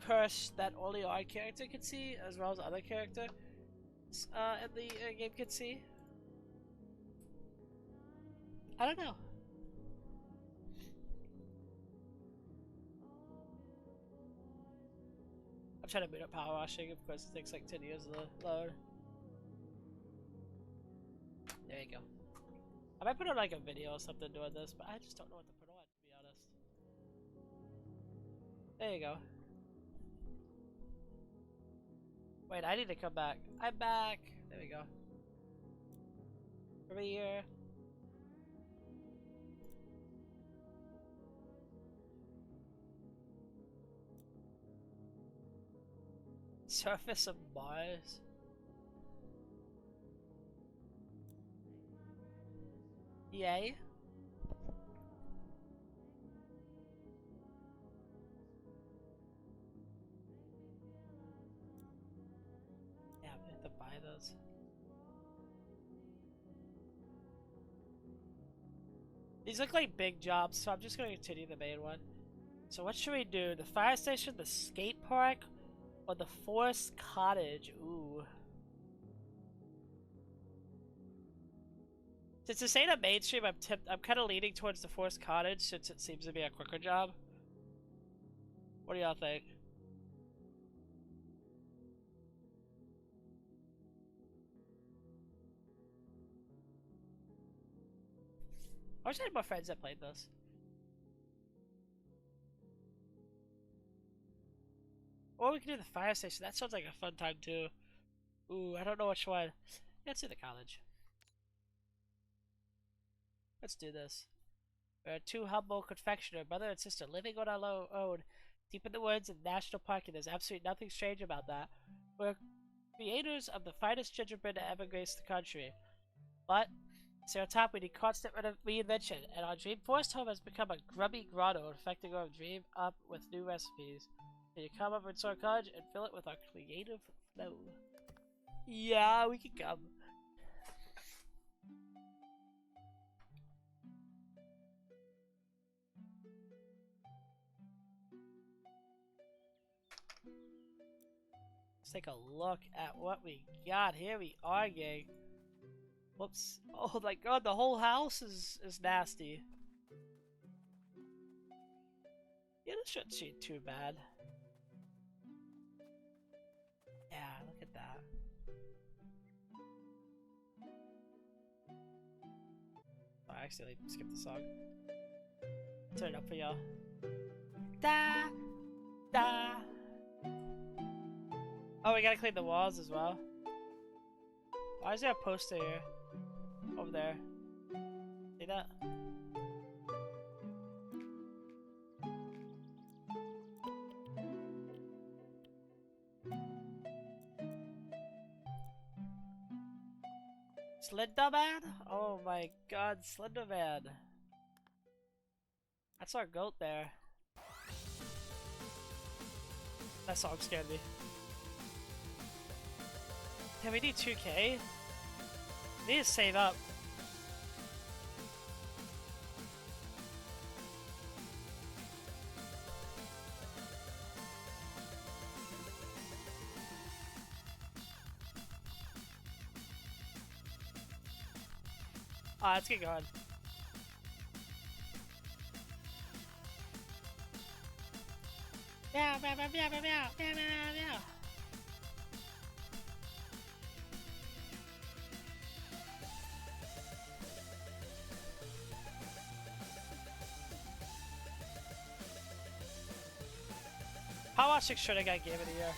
curse that only our character can see, as well as other characters in the game can see? I don't know. I'm trying to boot up power washing, of course it takes like 10 years to load. There you go. I might put on like a video or something doing this, but I just don't know what to put on, to be honest. There you go. Wait, I need to come back. I'm back! There we go. Over here. Surface of Mars. Yay. Yeah, we have to buy those. These look like big jobs, so I'm just gonna continue the main one. So what should we do? The fire station, the skate park, or the forest cottage? Ooh. Since this ain't a mainstream, I'm kind of leaning towards the forest cottage since it seems to be a quicker job. What do y'all think? I wish I had more friends that played this. Or we could do the fire station. That sounds like a fun time too. Ooh, I don't know which one. Let's do the college. Let's do this. We're two humble confectioner, brother and sister, living on our own, deep in the woods in National Park, and there's absolutely nothing strange about that. We're creators of the finest gingerbread to ever grace the country. But, to our top, we need constant reinvention, and our dream forest home has become a grubby grotto, infecting our dream up with new recipes. Can you come over to our college and fill it with our creative flow? Yeah, we can come. Let's take a look at what we got. Here we are, gang. Whoops. Oh my god, the whole house is nasty. Yeah, this shouldn't seem too bad. Yeah, look at that. Oh, I accidentally skipped the song. Turn it up for y'all. Da! Da! Oh, we gotta clean the walls as well. Why is there a poster here? Over there. See that? Slenderman? Oh my god, Slenderman. That's our goat there. That song scared me. Can we do 2K? We need to save up. Ah, let's get going. Meow, meow, meow, meow, meow, meow, meow, meow, meow. Powerwashing should have got Game of the Year.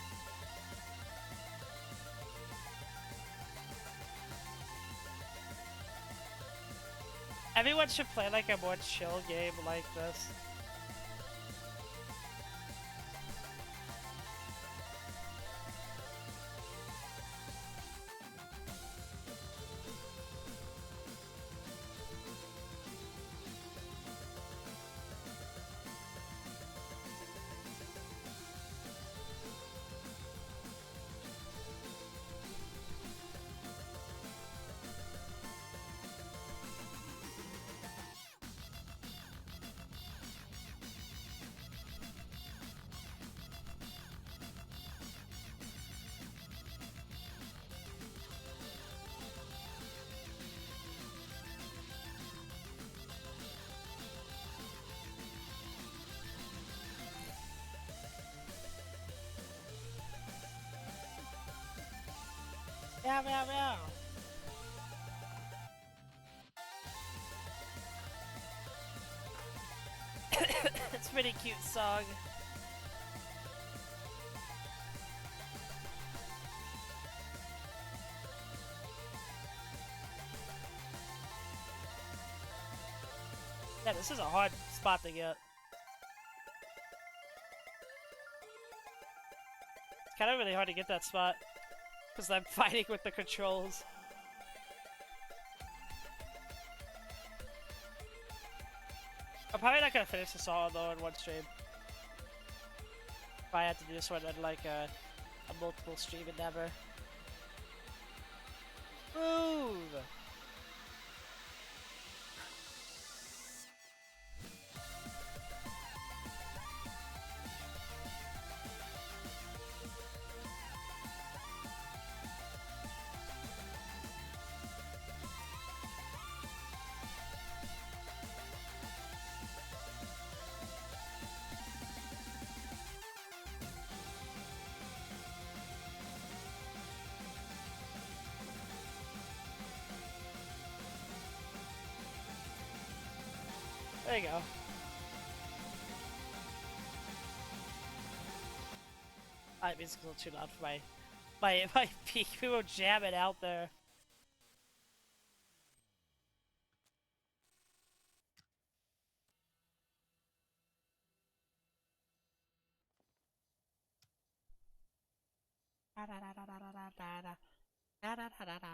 Everyone should play like a more chill game like this. Meow, meow, meow. It's a pretty cute song. Yeah, this is a hard spot to get. It's kind of really hard to get that spot. Because I'm fighting with the controls. I'm probably not gonna finish this all though in one stream. If I had to do this one in like a multiple stream endeavor. Move! There you go. Alright, music's a little too loud for my peak. People jamming out there. Da da da da da da da da da da da da da.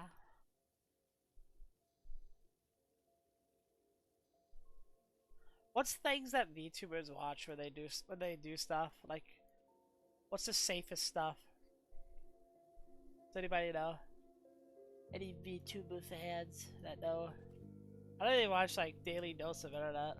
What's things that VTubers watch when they do stuff? Like, what's the safest stuff? Does anybody know? Any VTuber fans that know? I don't even watch like daily dose of internet.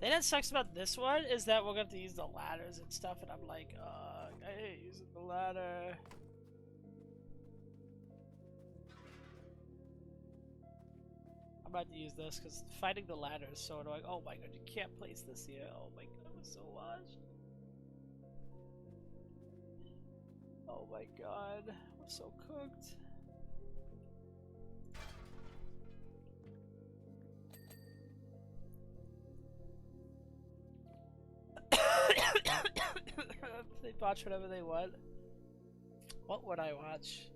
thing that sucks about this one is that we're going to have to use the ladders and stuff, and I'm like, I hate using the ladder. I'm about to use this because fighting the ladder is so annoying. Oh my god, you can't place this here. Oh my god, so much. Oh my god, we're so cooked. They watch whatever they want. What would I watch?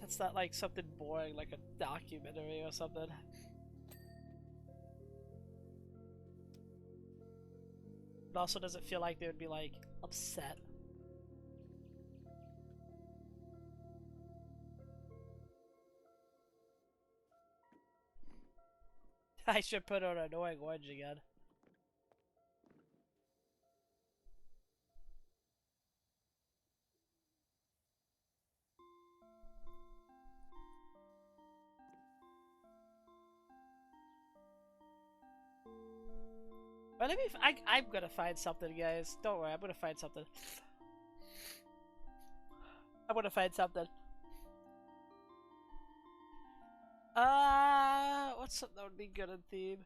That's not like something boring, like a documentary or something. It also doesn't feel like they would be like upset. I should put on Annoying Orange again. But let me. I'm gonna find something, guys. Don't worry, I'm gonna find something. I'm gonna find something. What's something that would be good in theme?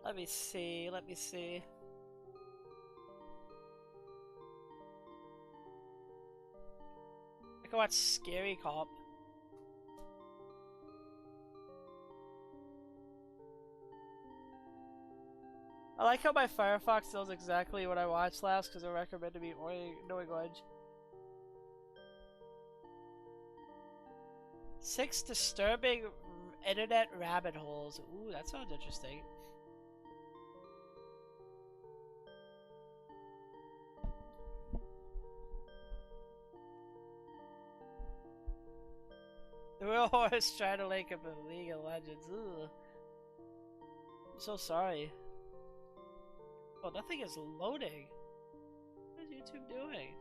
Let me see. Let me see. I can watch Scary Cop. I like how my Firefox knows exactly what I watched last because it recommended me Annoying Orange. 6 disturbing internet rabbit holes. Ooh, that sounds interesting. The real horse trying to link up a League of Legends. Ugh. I'm so sorry. Oh, nothing is loading. What is YouTube doing?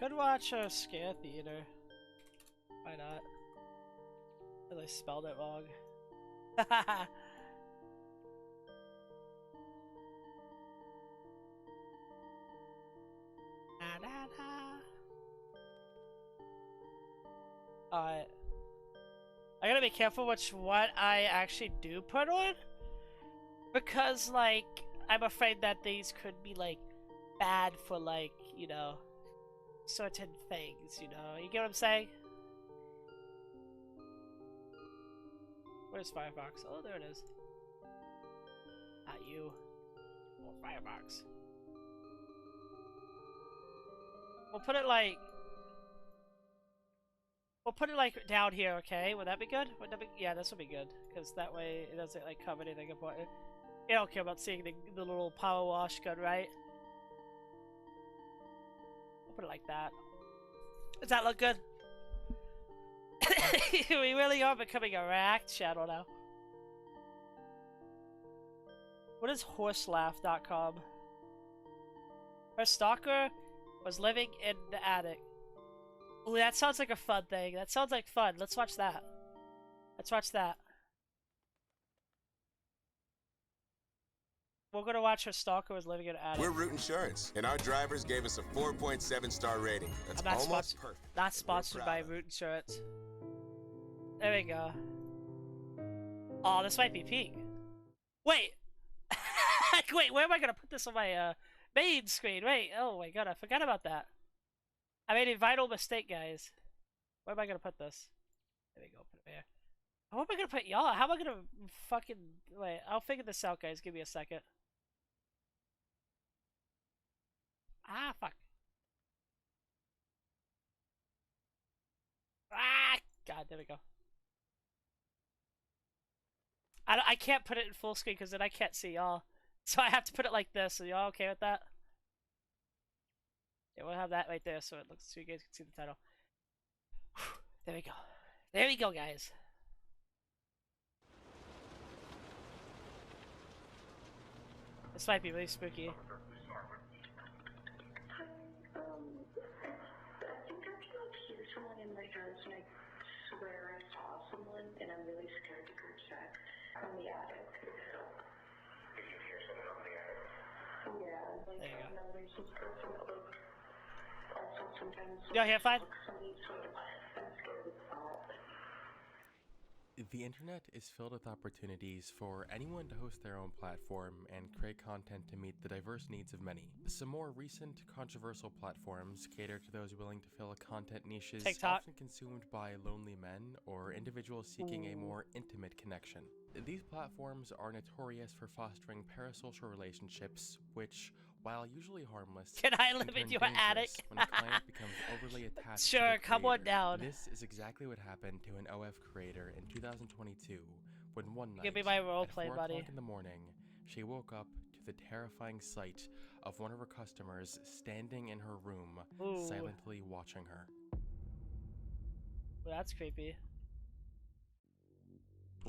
Could watch a Scare Theater. Why not? I spelled it wrong. Alright. I gotta be careful what I actually do put on. Because, like, I'm afraid that these could be, like, bad for, like, you know, certain things, you know? You get what I'm saying? Where's Firefox? Oh, there it is. Not you. Oh, Firefox. We'll put it like... We'll put it like down here, okay? Would that be good? Would that be... Yeah, this would be good. Because that way it doesn't like cover anything important. You don't care about seeing the little power wash gun, right? We'll put it like that. Does that look good? We really are becoming a react channel now. What is horselaugh.com? Her stalker was living in the attic. Ooh, that sounds like a fun thing. That sounds like fun. Let's watch that. Let's watch that. We're gonna watch her stalker was living in an attic. We're Root Insurance, and our drivers gave us a 4.7-star rating. That's almost perfect. Not sponsored by Root Insurance. There we go. Oh, this might be peak. Wait! Wait, where am I gonna put this on my main screen? Wait, oh my god, I forgot about that. I made a vital mistake, guys. Where am I gonna put this? There we go, put it there. How am I gonna put y'all? How am I gonna fucking... Wait, I'll figure this out, guys. Give me a second. Ah, fuck. Ah! God, there we go. I can't put it in full screen because then I can't see y'all. So I have to put it like this. Are y'all okay with that? Yeah, we'll have that right there so it looks so you guys can see the title. There we go. There we go, guys. This might be really spooky. And I'm really scared to go check from the attic. Did you hear someone on the attic? Yeah, like there you go. there's this person that like also sometimes Y'all hear fine? somebody sort of I'm scared of that. The internet is filled with opportunities for anyone to host their own platform and create content to meet the diverse needs of many. Some more recent controversial platforms cater to those willing to fill content niches TikTok. often consumed by lonely men or individuals seeking a more intimate connection. These platforms are notorious for fostering parasocial relationships, which, while usually harmless, Can I can live in turn your dangerous attic? when a client becomes overly attached to Sure, the come on creator. down. This is exactly what happened to an OF creator in 2022 when one night, Give me my at roleplay, 4 buddy. o'clock in the morning, she woke up to the terrifying sight of one of her customers standing in her room, Ooh. silently watching her. Well, that's creepy.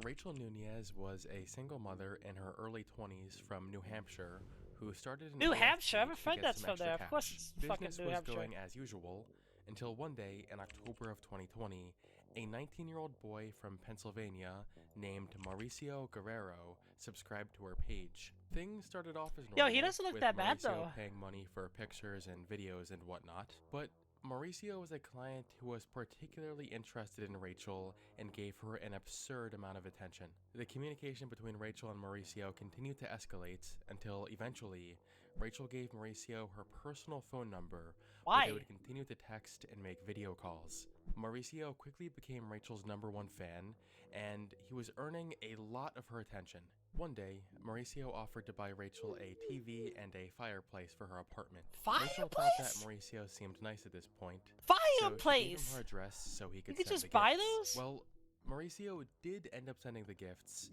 Rachel Nunez was a single mother in her early 20s from New Hampshire who started an New OF Hampshire? I have a page to friend get that's some from extra there. Of cash. course it's fucking Business New was Hampshire. going as usual until one day in October of 2020, a 19-year-old boy from Pennsylvania named Mauricio Guerrero subscribed to her page. Things started off as normal, Yo, he doesn't look with that bad, Mauricio though. paying money for pictures and videos and whatnot, but Mauricio was a client who was particularly interested in Rachel and gave her an absurd amount of attention. The communication between Rachel and Mauricio continued to escalate until eventually Rachel gave Mauricio her personal phone number where Why? they would continue to text and make video calls. Mauricio quickly became Rachel's #1 fan, and he was earning a lot of her attention. One day, Mauricio offered to buy Rachel a TV and a fireplace for her apartment. Rachel thought that Fireplace? Mauricio seemed nice at this point, so she gave him Fireplace! her address so he could could send just the buy gifts. those? Well, Mauricio did end up sending the gifts,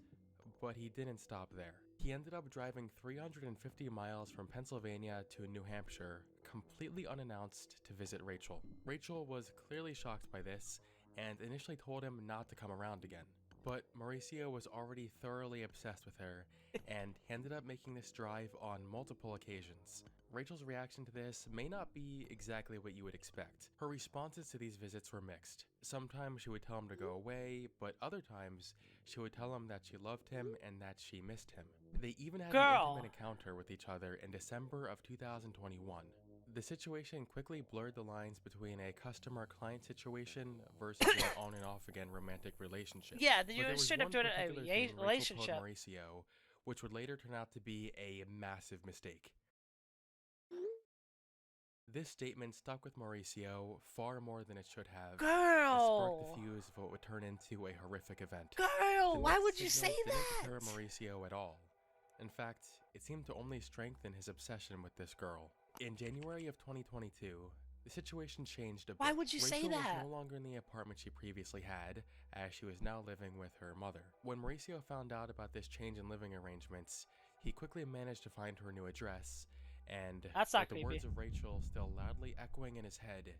but he didn't stop there. He ended up driving 350 miles from Pennsylvania to New Hampshire, completely unannounced, to visit Rachel. Rachel was clearly shocked by this, and initially told him not to come around again. But Mauricio was already thoroughly obsessed with her, and he ended up making this drive on multiple occasions. Rachel's reaction to this may not be exactly what you would expect. Her responses to these visits were mixed. Sometimes she would tell him to go away, but other times she would tell him that she loved him and that she missed him. They even had an intimate encounter with each other in December of 2021. The situation quickly blurred the lines between a customer-client situation versus an on and off again romantic relationship. Yeah, But you there was straight up one doing particular a thing Rachel told relationship. Mauricio, which would later turn out to be a massive mistake. This statement stuck with Mauricio far more than it should have. It sparked the Girl! fuse of what would turn into a horrific event. Girl, The why next would you say signal didn't that? deter Mauricio at all. In fact, it seemed to only strengthen his obsession with this girl. In January of 2022, the situation changed a bit. Why would you say Rachel that? was no longer in the apartment she previously had, as she was now living with her mother. When Mauricio found out about this change in living arrangements, he quickly managed to find her new address, and That's not with the creepy. words of Rachel still loudly echoing in his head,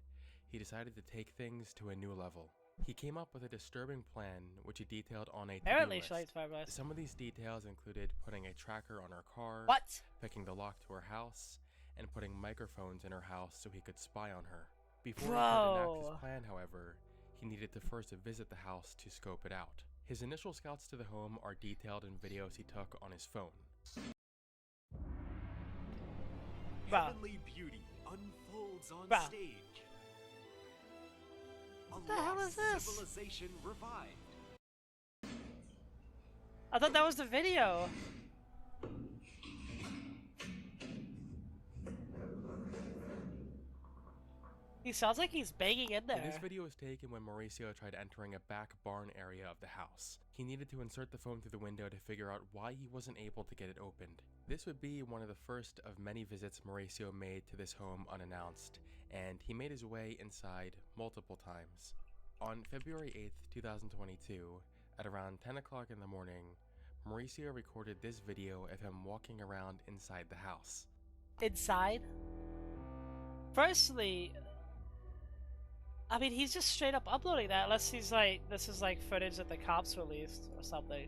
he decided to take things to a new level. He came up with a disturbing plan, which he detailed on a to-do Apparently list. she likes fireplace. Some of these details included putting a tracker on her car, What? picking the lock to her house, and putting microphones in her house so he could spy on her. Before he could enact his plan, however, he needed to first visit the house to scope it out. His initial scouts to the home are detailed in videos he took on his phone. Heavenly beauty unfolds on Bruh. stage. What the hell is this? Civilization revived. I thought that was the video. He sounds like he's banging in there. This video was taken when Mauricio tried entering a back barn area of the house. He needed to insert the phone through the window to figure out why he wasn't able to get it opened. This would be one of the first of many visits Mauricio made to this home unannounced, and he made his way inside multiple times. On February 8th, 2022, at around 10 o'clock in the morning, Mauricio recorded this video of him walking around inside the house. Inside? Firstly, I mean, he's just straight up uploading that, unless he's like, this is like footage that the cops released or something.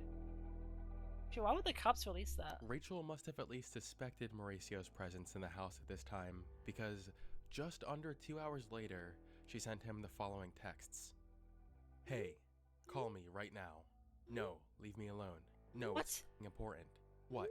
Dude, why would the cops release that? Rachel must have at least suspected Mauricio's presence in the house at this time, because just under 2 hours later, she sent him the following texts. Hey, call me right now. No, leave me alone. No, What? it's important. What?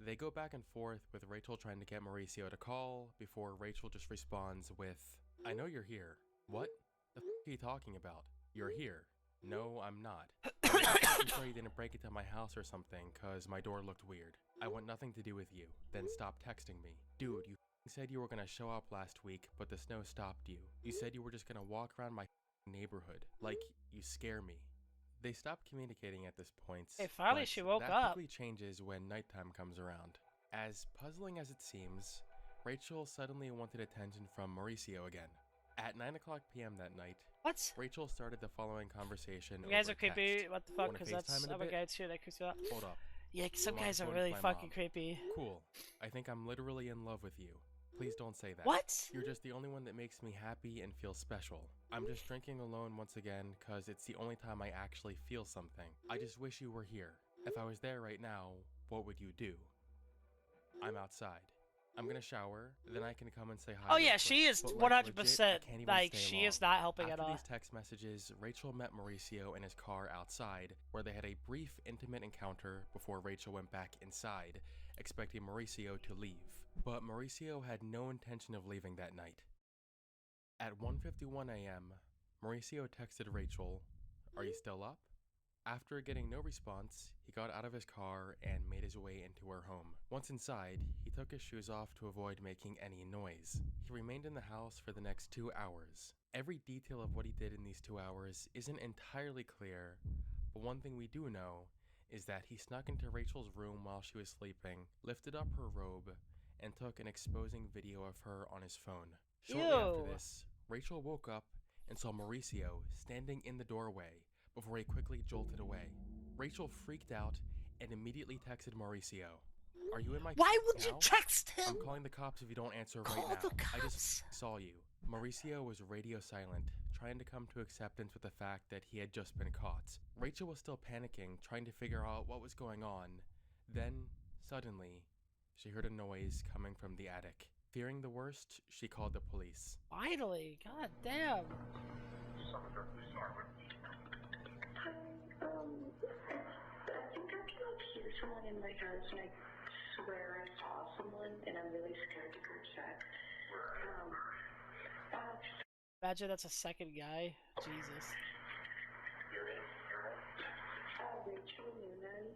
They go back and forth with Rachel trying to get Mauricio to call, before Rachel just responds with, I know you're here. What? The f are you talking about? You're here. No, I'm not. I'm sorry you didn't break into my house or something, cause my door looked weird. I want nothing to do with you. Then stop texting me. Dude, you said you were gonna show up last week, but the snow stopped you. You said you were just gonna walk around my neighborhood. Like, you scare me. They stop communicating at this point. Hey, finally but she woke that up. quickly changes when nighttime comes around. As puzzling as it seems, Rachel suddenly wanted attention from Mauricio again. At 9:00 p.m. that night, What? Rachel started the following conversation. You guys over are creepy. text. What the fuck? Wanna Because FaceTime that's in a I'm a bit? guy too that creeps you out. Hold up. Yeah, some I'm on guys are phone really with my fucking mom. creepy. Cool. I think I'm literally in love with you. Please don't say that. What? You're just the only one that makes me happy and feel special. I'm just drinking alone once again cause it's the only time I actually feel something. I just wish you were here. If I was there right now, what would you do? I'm outside. I'm gonna shower, then I can come and say hi. Oh real yeah, quick. she is But, like, 100%. legit, I can't even Like, stay she long. is not helping After at all. these text messages, Rachel met Mauricio in his car outside, where they had a brief, intimate encounter before Rachel went back inside, expecting Mauricio to leave. But Mauricio had no intention of leaving that night. At 1:51 a.m., Mauricio texted Rachel, "Are you still up?" After getting no response, he got out of his car and made his way into her home. Once inside, he took his shoes off to avoid making any noise. He remained in the house for the next 2 hours. Every detail of what he did in these 2 hours isn't entirely clear, but one thing we do know is that he snuck into Rachel's room while she was sleeping, lifted up her robe, and took an exposing video of her on his phone. Shortly after Ew. this, Rachel woke up and saw Mauricio standing in the doorway before he quickly jolted away. Rachel freaked out and immediately texted Mauricio, "Are you in my Why house would you now? text him? I'm calling the cops if you don't answer right Call now. the I just cops." saw you." Mauricio was radio silent, trying to come to acceptance with the fact that he had just been caught. Rachel was still panicking, trying to figure out what was going on. Then, suddenly, she heard a noise coming from the attic. Fearing the worst, she called the police. Finally, god damn. Hi, I think I can like hear someone in my house, and I swear I saw someone, and I'm really scared to go check. Imagine that's a second guy. Jesus. Rachel Nunez.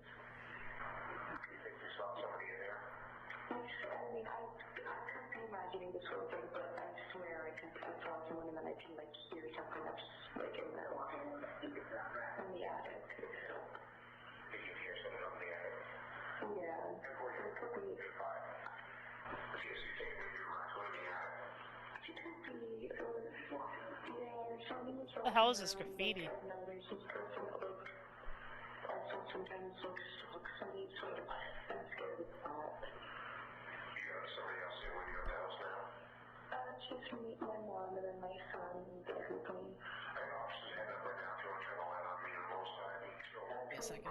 You think you saw somebody in there? I mean, I could be imagining this whole thing, but I swear I saw someone, and then I can like hear something that's like in the attic. Did you hear someone on the attic? Yeah. And were you could be fine? Okay, so you take me to in the attic. She could be, yeah, or something was wrong. The hell is this graffiti? No, there's this person that like also sometimes looks somebody sort of I'm scared of that. You have somebody else in with you at the house now? It's just me, my mom, and then my son, everybody. I know, she's heading up right now. If you want to turn the light on me on both sides, so. Wait a second.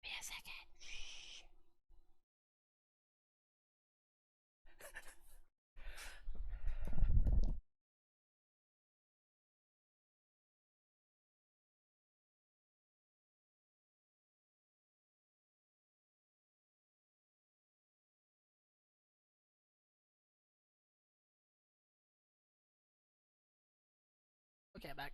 Wait a second. Shh. Okay, I'm back.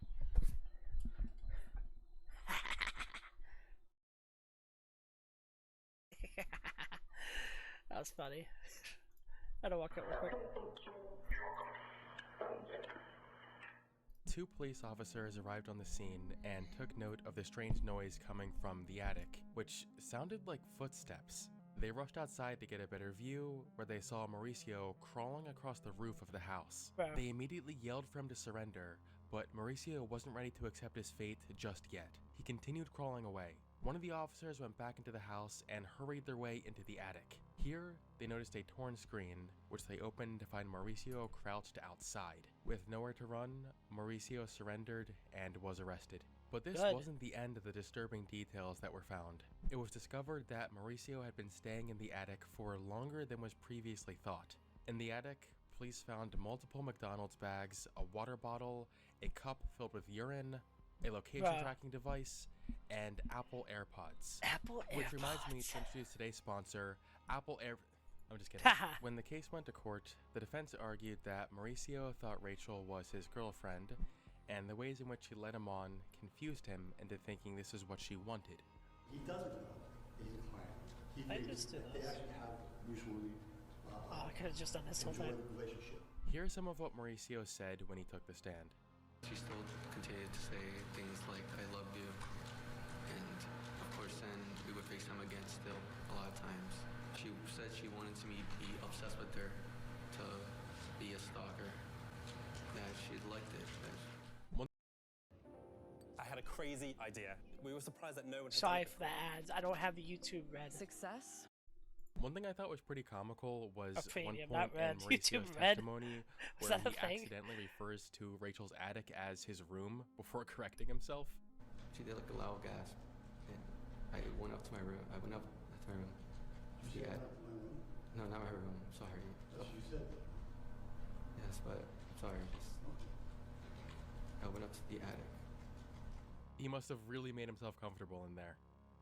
That was funny. I don't walk out real quick. Two police officers arrived on the scene and took note of the strange noise coming from the attic, which sounded like footsteps. They rushed outside to get a better view, where they saw Mauricio crawling across the roof of the house. Wow. They immediately yelled for him to surrender, but Mauricio wasn't ready to accept his fate just yet. He continued crawling away. One of the officers went back into the house and hurried their way into the attic. Here, they noticed a torn screen, which they opened to find Mauricio crouched outside. With nowhere to run, Mauricio surrendered and was arrested. But this wasn't the end of the disturbing details that were found. It was discovered that Mauricio had been staying in the attic for longer than was previously thought. In the attic, police found multiple McDonald's bags, a water bottle, a cup filled with urine, a location tracking device, and Apple AirPods. Which reminds me to introduce today's sponsor, I'm just kidding. When the case went to court, the defense argued that Mauricio thought Rachel was his girlfriend, and the ways in which she led him on confused him into thinking this is what she wanted. He doesn't know he's a client. I just did They this. actually have mutually I could have just done this whole enjoyed time. relationship. Here's some of what Mauricio said when he took the stand. She still continued to say things like, I love you. And of course then we would FaceTime again still a lot of times. She said she wanted me to be obsessed with her, to be a stalker, that she liked it. I had a crazy idea. We were surprised that no one had Sorry done it for the ads. I don't have the YouTube red. Success? One thing I thought was pretty comical was one premium, point not red. in Mauricio's YouTube red. testimony Is where that a he thing? accidentally refers to Rachel's attic as his room before correcting himself. She did like a loud gasp, and I went up to my room. You said that in my room? No, not my room. Sorry. That's what you said. Yes, but sorry. I went up to the attic. He must have really made himself comfortable in there.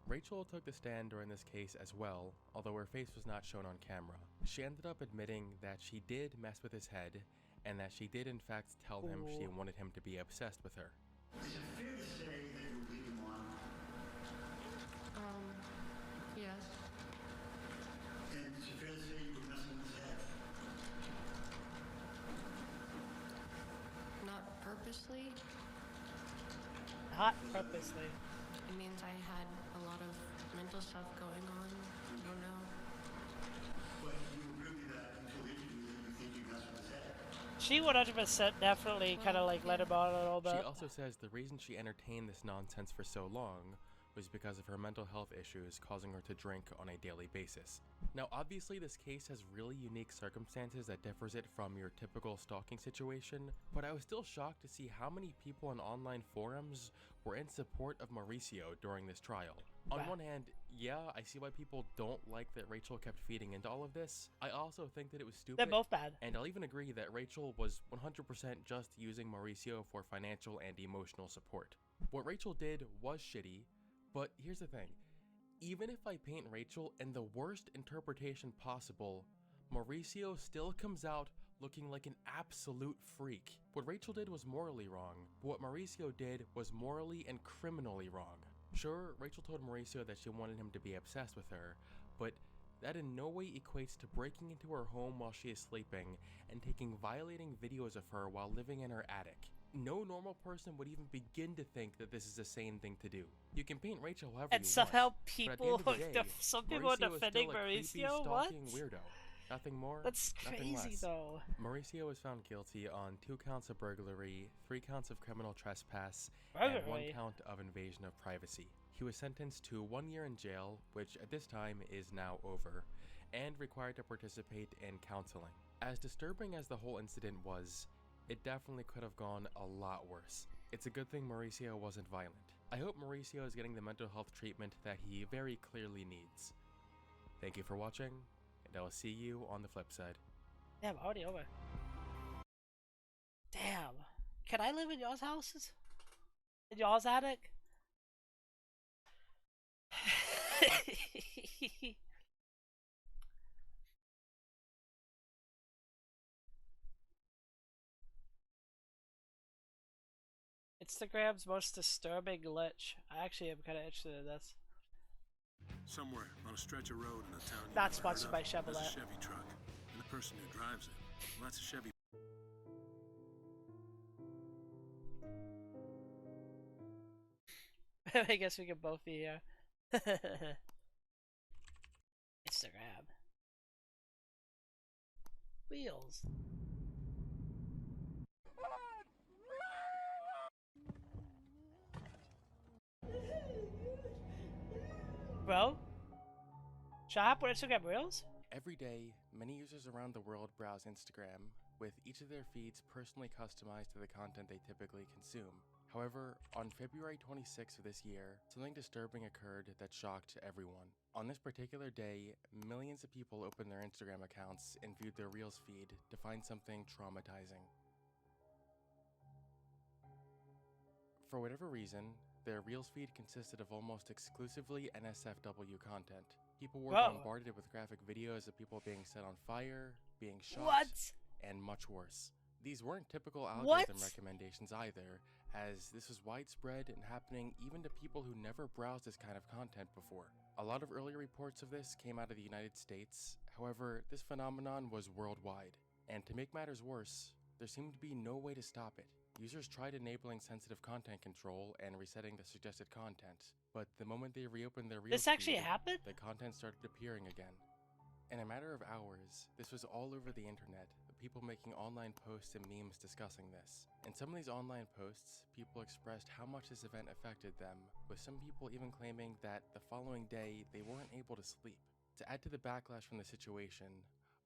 Rachel took the stand during this case as well, although her face was not shown on camera. She ended up admitting that she did mess with his head, and that she did in fact tell him she wanted him to be obsessed with her. Is it fair to say that you lead him on? Yes. And is it fair to say you were messing with his head? Not purposely. Not purposely. It means I had a lot of mental stuff going on. I don't know. But you agree with that until the interview that you think you messed with his head? She 100% definitely kind of like let him on a little bit. She also says the reason she entertained this nonsense for so long was because of her mental health issues causing her to drink on a daily basis. Now obviously this case has really unique circumstances that differs it from your typical stalking situation, but I was still shocked to see how many people in online forums were in support of Mauricio during this trial. On one hand, yeah, I see why people don't like that Rachel kept feeding into all of this. I also think that it was stupid. They're both bad. And I'll even agree that Rachel was 100% just using Mauricio for financial and emotional support. What Rachel did was shitty, but here's the thing. Even if I paint Rachel in the worst interpretation possible, Mauricio still comes out looking like an absolute freak. What Rachel did was morally wrong, but what Mauricio did was morally and criminally wrong. Sure, Rachel told Mauricio that she wanted him to be obsessed with her, but that in no way equates to breaking into her home while she is sleeping and taking violating videos of her while living in her attic. No normal person would even begin to think that this is a sane thing to do. You can paint Rachel however And you somehow want, but at the people, end of the day, some people are Mauricio is defending still a creepy, Mauricio. What? stalking weirdo. Nothing more, That's nothing crazy less. though. Mauricio was found guilty on 2 counts of burglary, 3 counts of criminal trespass, and 1 Burglary? count of invasion of privacy. He was sentenced to 1 year in jail, which at this time is now over, and required to participate in counseling. As disturbing as the whole incident was, it definitely could have gone a lot worse. It's a good thing Mauricio wasn't violent. I hope Mauricio is getting the mental health treatment that he very clearly needs. Thank you for watching, and I will see you on the flip side. Damn, already over. Damn. Can I live in y'all's houses? In y'all's attic? Instagram's most disturbing glitch. I actually am kind of interested in this. Somewhere on a stretch of road in a town you Not never sponsored heard by of, Chevrolet. there's a Chevy truck, and the person who drives it, well, that's a Chevy. I guess we can both be here. Instagram. Wheels. Bro? Shop with Instagram Reels? Every day, many users around the world browse Instagram, with each of their feeds personally customized to the content they typically consume. However, on February 26th of this year, something disturbing occurred that shocked everyone. On this particular day, millions of people opened their Instagram accounts and viewed their Reels feed to find something traumatizing. For whatever reason, their Reels feed consisted of almost exclusively NSFW content. People were bombarded with graphic videos of people being set on fire, being shot, and much worse. These weren't typical algorithm recommendations either, as this was widespread and happening even to people who never browsed this kind of content before. A lot of early reports of this came out of the United States, however, this phenomenon was worldwide. And to make matters worse, there seemed to be no way to stop it. Users tried enabling sensitive content control and resetting the suggested content, but the moment they reopened their Reels feed, the content started appearing again. In a matter of hours, this was all over the internet, people making online posts and memes discussing this. In some of these online posts, people expressed how much this event affected them, with some people even claiming that the following day they weren't able to sleep. To add to the backlash from the situation,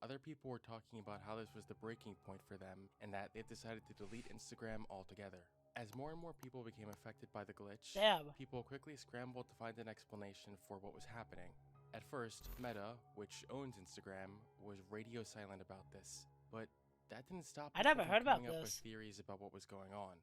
other people were talking about how this was the breaking point for them and that they've decided to delete Instagram altogether. As more and more people became affected by the glitch, people quickly scrambled to find an explanation for what was happening. At first, Meta, which owns Instagram, was radio silent about this, but that didn't stop people from coming up with theories about what was going on.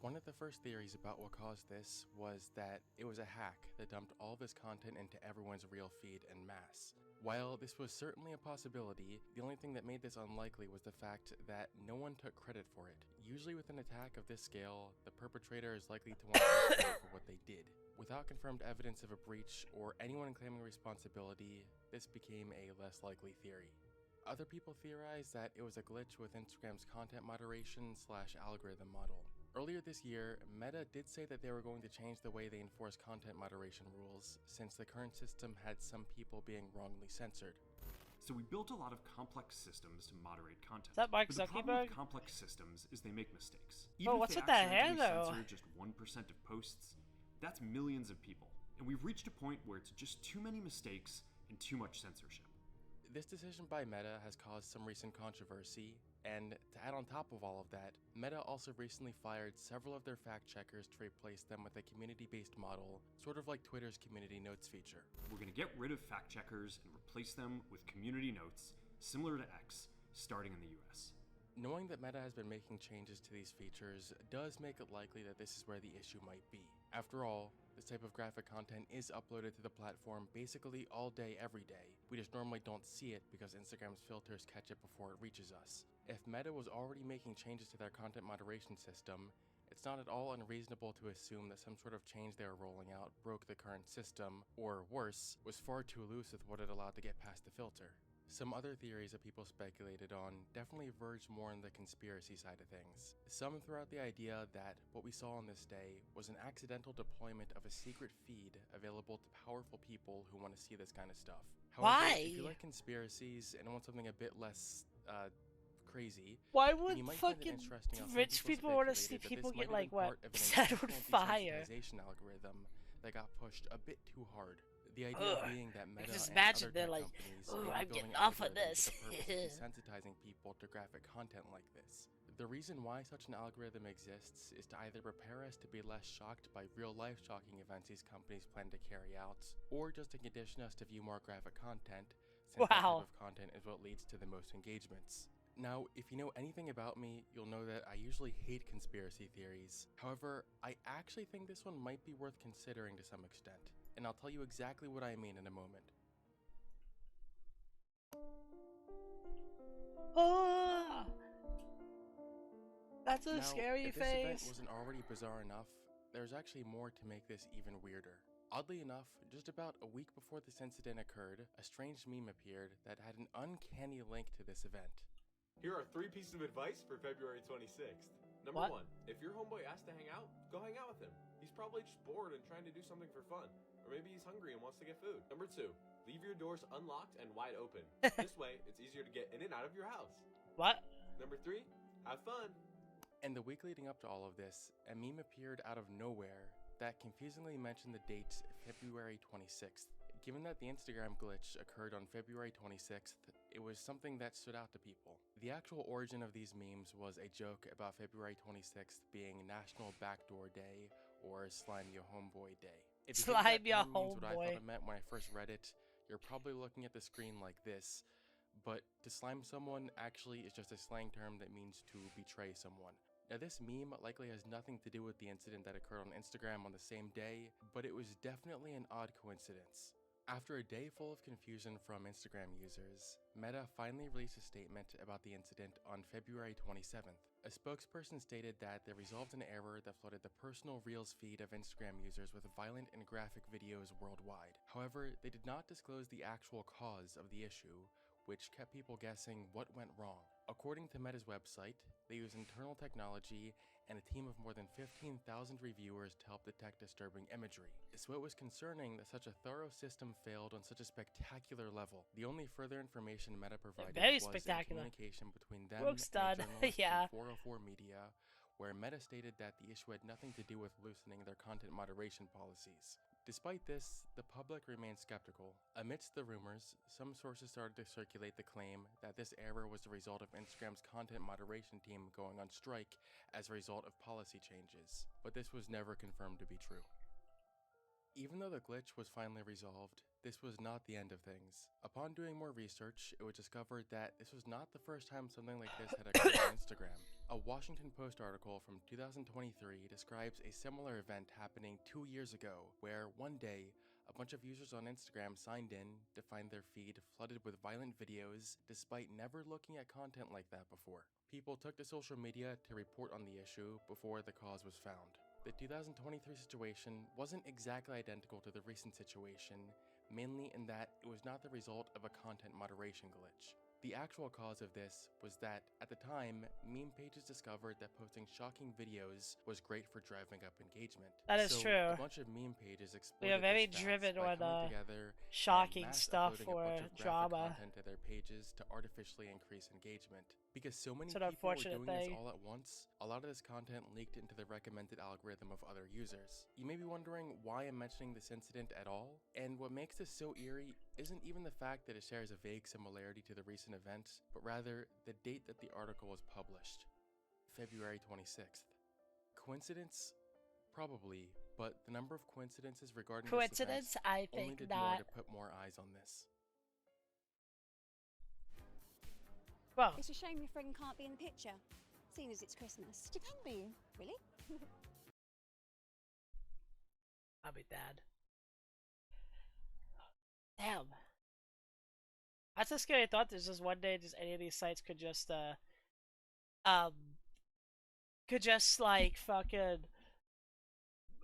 One of the first theories about what caused this was that it was a hack that dumped all this content into everyone's Reel feed en masse. While this was certainly a possibility, the only thing that made this unlikely was the fact that no one took credit for it. Usually with an attack of this scale, the perpetrator is likely to want to take credit for what they did. Without confirmed evidence of a breach or anyone claiming responsibility, this became a less likely theory. Other people theorized that it was a glitch with Instagram's content moderation / algorithm model. Earlier this year, Meta did say that they were going to change the way they enforce content moderation rules, since the current system had some people being wrongly censored. So we built a lot of complex systems to moderate content. Is that Mark But the problem with Zuckerberg? complex systems is they make mistakes. Even what's if with they that hair, accidentally though? censor just 1% of posts, that's millions of people. And we've reached a point where it's just too many mistakes and too much censorship. This decision by Meta has caused some recent controversy, and to add on top of all of that, Meta also recently fired several of their fact-checkers to replace them with a community-based model, sort of like Twitter's community notes feature. We're going to get rid of fact-checkers and replace them with community notes, similar to X, starting in the US. Knowing that Meta has been making changes to these features does make it likely that this is where the issue might be. After all, this type of graphic content is uploaded to the platform basically all day, every day. We just normally don't see it because Instagram's filters catch it before it reaches us. If Meta was already making changes to their content moderation system, it's not at all unreasonable to assume that some sort of change they were rolling out broke the current system, or worse, was far too loose with what it allowed to get past the filter. Some other theories that people speculated on definitely verged more on the conspiracy side of things. Some threw out the idea that what we saw on this day was an accidental deployment of a secret feed available to powerful people who want to see this kind of stuff. However, if you like conspiracies and want something a bit less crazy, why would you might fucking find it interesting how some rich people want to see speculated that people this get might have like been what part of an set on intentional fire? desensitization algorithm that got pushed a bit too hard. The idea being that Meta Just and imagine other they're tech like, companies "Ooh, may be I'm building getting off of algorithms this." for the purpose of desensitizing people to graphic content like this. The reason why such an algorithm exists is to either prepare us to be less shocked by real-life shocking events these companies plan to carry out, or just to condition us to view more graphic content, since that type of content is what leads to the most engagements. Now, if you know anything about me, you'll know that I usually hate conspiracy theories. However, I actually think this one might be worth considering to some extent, and I'll tell you exactly what I mean in a moment. Oh, that's a Now, scary if this event face. wasn't already bizarre enough, there's actually more to make this even weirder. Oddly enough, just about a week before this incident occurred, a strange meme appeared that had an uncanny link to this event. Here are 3 pieces of advice for February 26th. Number 1, if your homeboy asks to hang out, go hang out with him. He's probably just bored and trying to do something for fun. Or maybe he's hungry and wants to get food. Number 2, leave your doors unlocked and wide open. This way, it's easier to get in and out of your house. What? Number 3, have fun. And the week leading up to all of this, a meme appeared out of nowhere that confusingly mentioned the date February 26th. Given that the Instagram glitch occurred on February 26th, it was something that stood out to people. The actual origin of these memes was a joke about February 26th being National Backdoor Day or Slime Your Homeboy Day. If you think Slime that your term means what I thought homeboy. it meant when I first read it, you're probably looking at the screen like this, but to slime someone actually is just a slang term that means to betray someone. Now this meme likely has nothing to do with the incident that occurred on Instagram on the same day, but it was definitely an odd coincidence. After a day full of confusion from Instagram users, Meta finally released a statement about the incident on February 27th. A spokesperson stated that they resolved an error that flooded the personal Reels feed of Instagram users with violent and graphic videos worldwide. However, they did not disclose the actual cause of the issue, which kept people guessing what went wrong. According to Meta's website, they use internal technology and a team of more than 15,000 reviewers to help detect disturbing imagery. So it was concerning that such a thorough system failed on such a spectacular level. The only further information Meta provided was a communication between them and journalists Yeah. from 404 Media, where Meta stated that the issue had nothing to do with loosening their content moderation policies. Despite this, the public remained skeptical. Amidst the rumors, some sources started to circulate the claim that this error was the result of Instagram's content moderation team going on strike as a result of policy changes, but this was never confirmed to be true. Even though the glitch was finally resolved, this was not the end of things. Upon doing more research, it was discovered that this was not the first time something like this had occurred on Instagram. A Washington Post article from 2023 describes a similar event happening 2 years ago, where one day, a bunch of users on Instagram signed in to find their feed flooded with violent videos despite never looking at content like that before. People took to social media to report on the issue before the cause was found. The 2023 situation wasn't exactly identical to the recent situation, mainly in that it was not the result of a content moderation glitch. The actual cause of this was that, at the time, meme pages discovered that posting shocking videos was great for driving up engagement. That is true. A bunch of meme pages exploited we are very this driven by on coming together shocking and mass stuff uploading for a bunch of graphic drama. content to their pages to artificially increase engagement. Because so many It's an people were unfortunate doing thing. this all at once, a lot of this content leaked into the recommended algorithm of other users. You may be wondering why I'm mentioning this incident at all, and what makes this so eerie isn't even the fact that it shares a vague similarity to the recent event, but rather the date that the article was published, February 26th. Coincidence? Probably, but the number of coincidences regarding Coincidence? this event I only think did more not. to put more eyes on this. Well, it's a shame your friend can't be in the picture, seeing as it's Christmas. She can be. Really? I'll be dead. Damn. That's a scary thought. There's just one day, just any of these sites could just, like, fucking,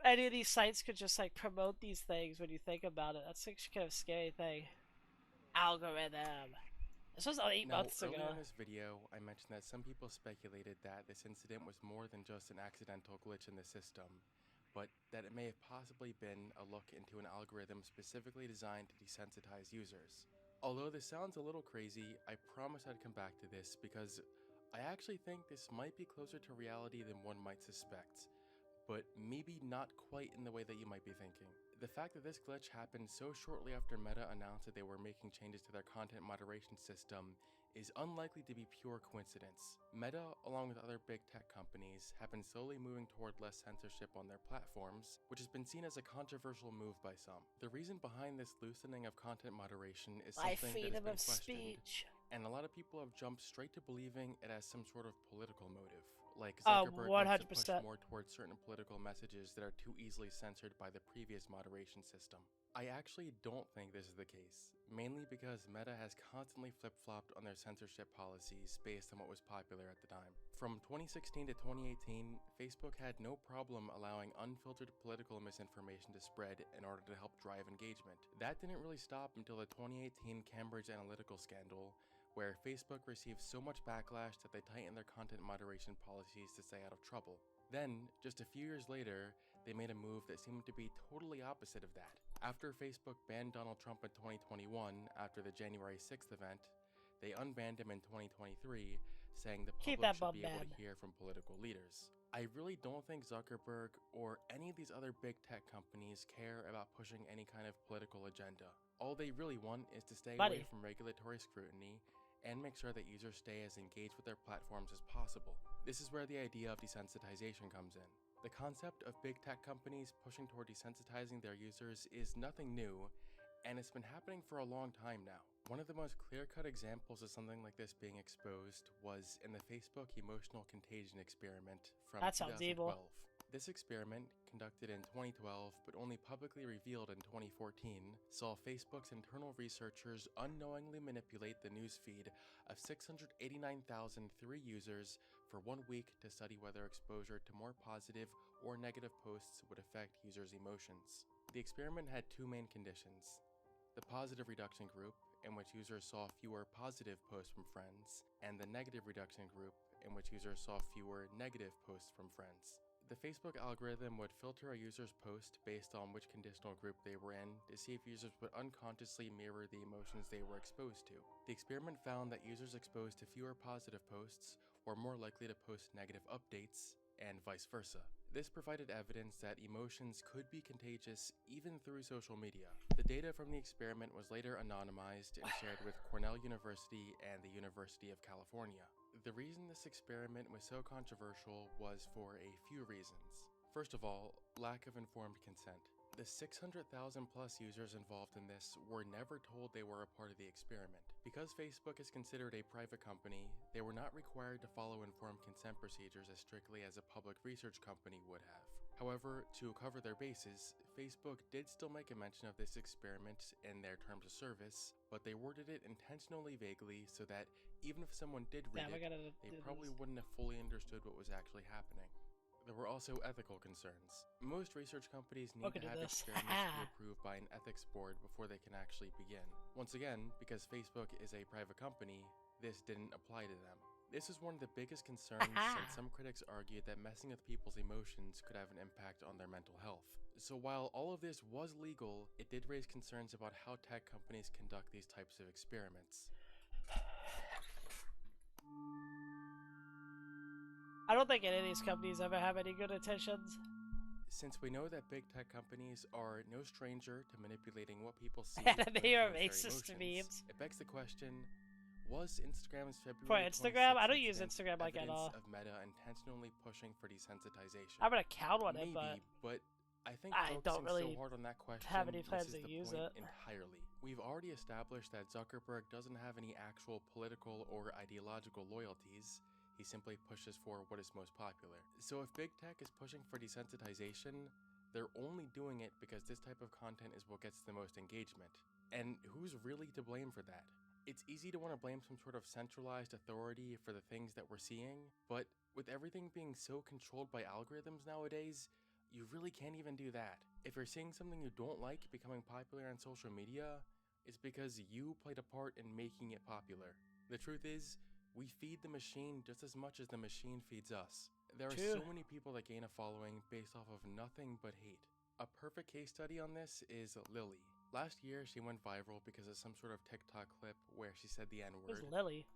any of these sites could just, like, promote these things when you think about it. That's actually kind of a scary thing. Algorithm. This was 8 months ago. Earlier in this video, I mentioned that some people speculated that this incident was more than just an accidental glitch in the system, but that it may have possibly been a look into an algorithm specifically designed to desensitize users. Although this sounds a little crazy, I promise I'd come back to this because I actually think this might be closer to reality than one might suspect, but maybe not quite in the way that you might be thinking. The fact that this glitch happened so shortly after Meta announced that they were making changes to their content moderation system is unlikely to be pure coincidence. Meta, along with other big tech companies, have been slowly moving toward less censorship on their platforms, which has been seen as a controversial move by some. The reason behind this loosening of content moderation is something that has been questioned, and a lot of people have jumped straight to believing it has some sort of political motive. Like Zuckerberg wants to push more towards certain political messages that are too easily censored by the previous moderation system. I actually don't think this is the case, mainly because Meta has constantly flip-flopped on their censorship policies based on what was popular at the time. From 2016 to 2018, Facebook had no problem allowing unfiltered political misinformation to spread in order to help drive engagement. That didn't really stop until the 2018 Cambridge Analytica scandal, where Facebook received so much backlash that they tightened their content moderation policies to stay out of trouble. Then, just a few years later, they made a move that seemed to be totally opposite of that. After Facebook banned Donald Trump in 2021 after the January 6th event, they unbanned him in 2023, saying the Keep public that should bum be able bad. to hear from political leaders. I really don't think Zuckerberg or any of these other big tech companies care about pushing any kind of political agenda. All they really want is to stay away from regulatory scrutiny and make sure that users stay as engaged with their platforms as possible. This is where the idea of desensitization comes in. The concept of big tech companies pushing toward desensitizing their users is nothing new, and it's been happening for a long time now. One of the most clear-cut examples of something like this being exposed was in the Facebook emotional contagion experiment from 2012. This experiment, conducted in 2012 but only publicly revealed in 2014, saw Facebook's internal researchers unknowingly manipulate the newsfeed of 689,003 users for 1 week to study whether exposure to more positive or negative posts would affect users' emotions. The experiment had two main conditions: the positive reduction group, in which users saw fewer positive posts from friends, and the negative reduction group, in which users saw fewer negative posts from friends. The Facebook algorithm would filter a user's post based on which conditional group they were in to see if users would unconsciously mirror the emotions they were exposed to. The experiment found that users exposed to fewer positive posts were more likely to post negative updates, and vice versa. This provided evidence that emotions could be contagious even through social media. The data from the experiment was later anonymized and shared with Cornell University and the University of California. The reason this experiment was so controversial was for a few reasons. First of all, lack of informed consent. The 600,000 plus users involved in this were never told they were a part of the experiment. Because Facebook is considered a private company, they were not required to follow informed consent procedures as strictly as a public research company would have. However, to cover their bases, Facebook did still make a mention of this experiment in their terms of service, but they worded it intentionally vaguely so that even if someone did read it, they probably wouldn't have fully understood what was actually happening. There were also ethical concerns. Most research companies need to have experiments be approved by an ethics board before they can actually begin. Once again, because Facebook is a private company, this didn't apply to them. This is one of the biggest concerns since some critics argued that messing with people's emotions could have an impact on their mental health. So while all of this was legal, it did raise concerns about how tech companies conduct these types of experiments. I don't think any of these companies ever have any good intentions. Since we know that big tech companies are no stranger to manipulating what people see and they are racist memes, it begs the question, was Instagram's February for Instagram? I don't use Instagram like at all. Of Meta intentionally pushing for desensitization? I'm an account on it, but I think I don't really so hard on that question have any plans to use it entirely. We've already established that Zuckerberg doesn't have any actual political or ideological loyalties. He simply pushes for what is most popular. So if big tech is pushing for desensitization, they're only doing it because this type of content is what gets the most engagement. And who's really to blame for that? It's easy to want to blame some sort of centralized authority for the things that we're seeing, but with everything being so controlled by algorithms nowadays, you really can't even do that. If you're seeing something you don't like becoming popular on social media, it's because you played a part in making it popular. The truth is, we feed the machine just as much as the machine feeds us. There are so many people that gain a following based off of nothing but hate. A perfect case study on this is Lily. Last year, she went viral because of some sort of TikTok clip where she said the N-word,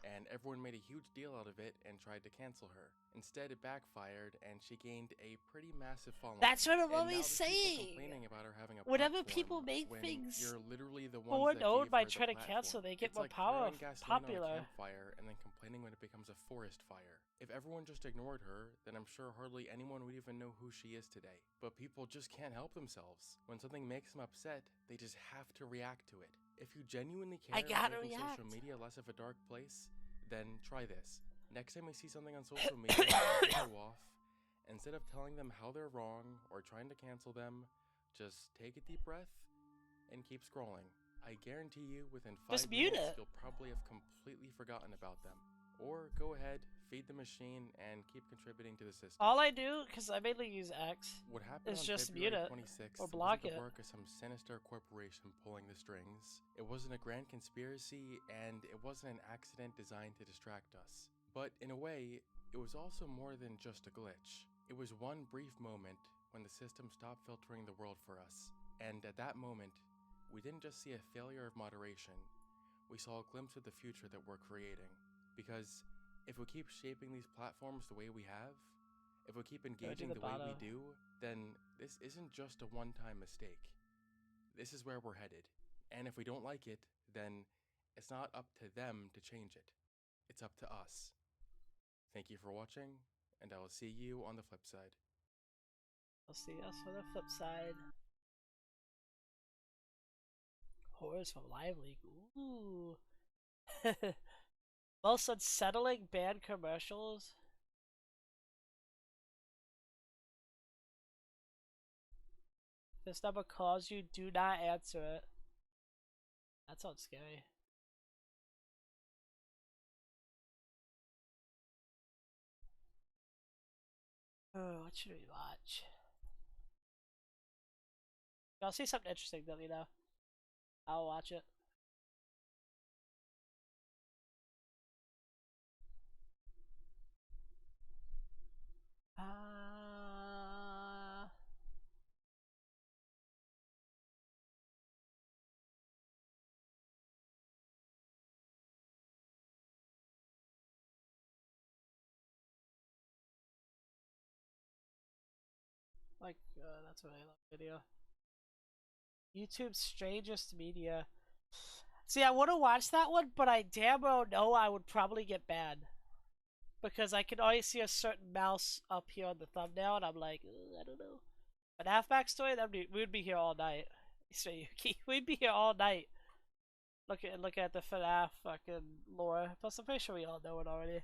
and everyone made a huge deal out of it and tried to cancel her. Instead, it backfired, and she gained a pretty massive following. That's what I'm always saying! Complaining about her having a Whenever people make things you're literally the more ones that known gave by her the trying to platform. cancel, they get It's more like throwing gasoline popular. on a campfire and then complaining when it becomes a forest fire. If everyone just ignored her, then I'm sure hardly anyone would even know who she is today. But people just can't help themselves. When something makes them upset, they just have to react to it. If you genuinely care about making social media less of a dark place, then try this. Next time you see something on social media that pisses you off, instead of telling them how they're wrong or trying to cancel them, just take a deep breath and keep scrolling. I guarantee you within 5 minutes you'll probably have completely forgotten about them. Or go ahead, feed the machine, and keep contributing to the system. All I do, because I mainly use X, what happened is on just February mute it 26th or block wasn't it. the work of some sinister corporation pulling the strings. It wasn't a grand conspiracy, and it wasn't an accident designed to distract us. But in a way, it was also more than just a glitch. It was one brief moment when the system stopped filtering the world for us. And at that moment, we didn't just see a failure of moderation, we saw a glimpse of the future that we're creating. Because If we keep shaping these platforms the way we have, if we keep do engaging the the way we bottom. do, then this isn't just a one-time mistake. This is where we're headed. And if we don't like it, then it's not up to them to change it. It's up to us. Thank you for watching, and I will see you on the flip side. I'll see us on the flip side. Horrors from Live League. Ooh. Most unsettling band commercials. This number calls you, do not answer it. That sounds scary. Oh, what should we watch? If y'all see something interesting, let me know. I'll watch it. That's what I love video. YouTube Strangest Media. See, I want to watch that one, but I damn well know I would probably get banned. Because I can always see a certain mouse up here on the thumbnail, and I'm like, I don't know. But half backstory, we would be here all night. So Yuki, we'd be here all night. Look at the FNAF fucking lore. Plus, I'm pretty sure we all know it already.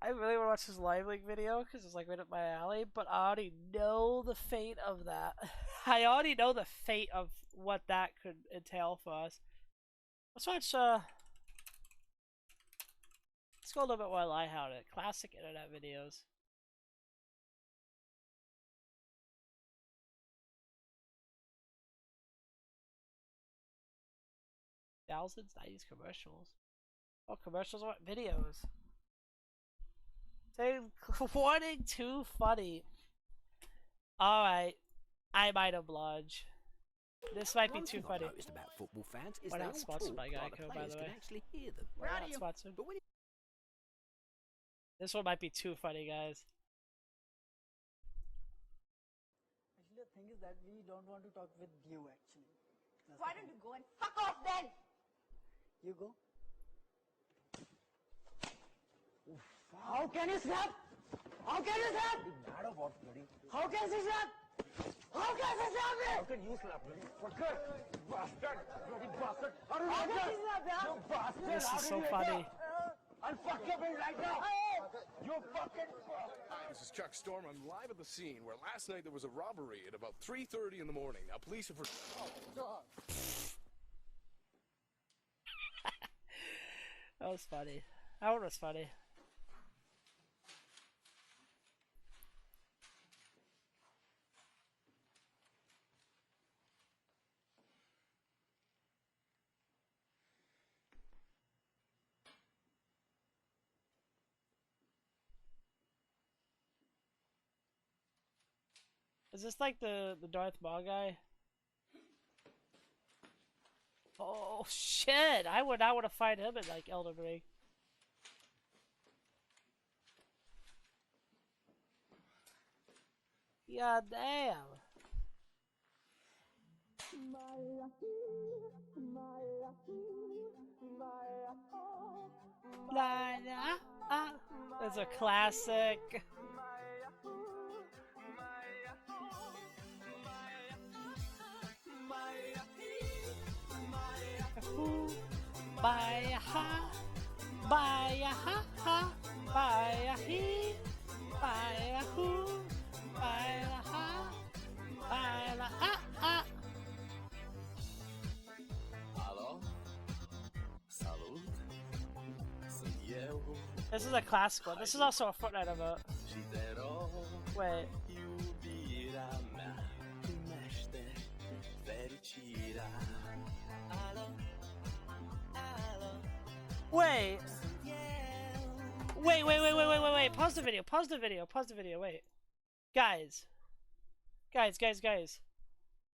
I really want to watch this Live League video because it's like right up my alley, but I already know the fate of that. I already know the fate of what that could entail for us. Let's watch, let's go a little bit more lighthearted. Classic internet videos. Thousands, 90s commercials. Oh, commercials aren't videos. Say, warning, too funny. Alright, I might oblige. This might be too funny. About football fans is We're they not all sponsored talk by while Geico, the by players the can way. actually hear them. We're not sponsored. But when This one might be too funny, guys. Actually, the thing is that we don't want to talk with you, actually. Why don't you go and fuck off then? You go. How can you slap? How can you slap? mad or what, bloody? How can she slap? How can she slap me? How can you slap me? Fucker! Bastard! Bloody bastard! How can she slap me? You bastard! This How is did so you get funny. here? I'll fuck your brain right now! You fucking... This is Chuck Storm. I'm live at the scene where last night there was a robbery at about 3:30 in the morning. Now, police have... That was funny. That one was funny. Is this like the Darth Maul guy? Oh shit! I would not want to fight him in like Elden Ring. Yeah, damn. It's a classic. Bye ha, bye ha ha, bye he, bye who, bye ha, bye la ah. Hello? Salud? This is a classic one. This is also a Fortnite emote. Wait. Wait. Wait. Pause the video. Wait. Guys.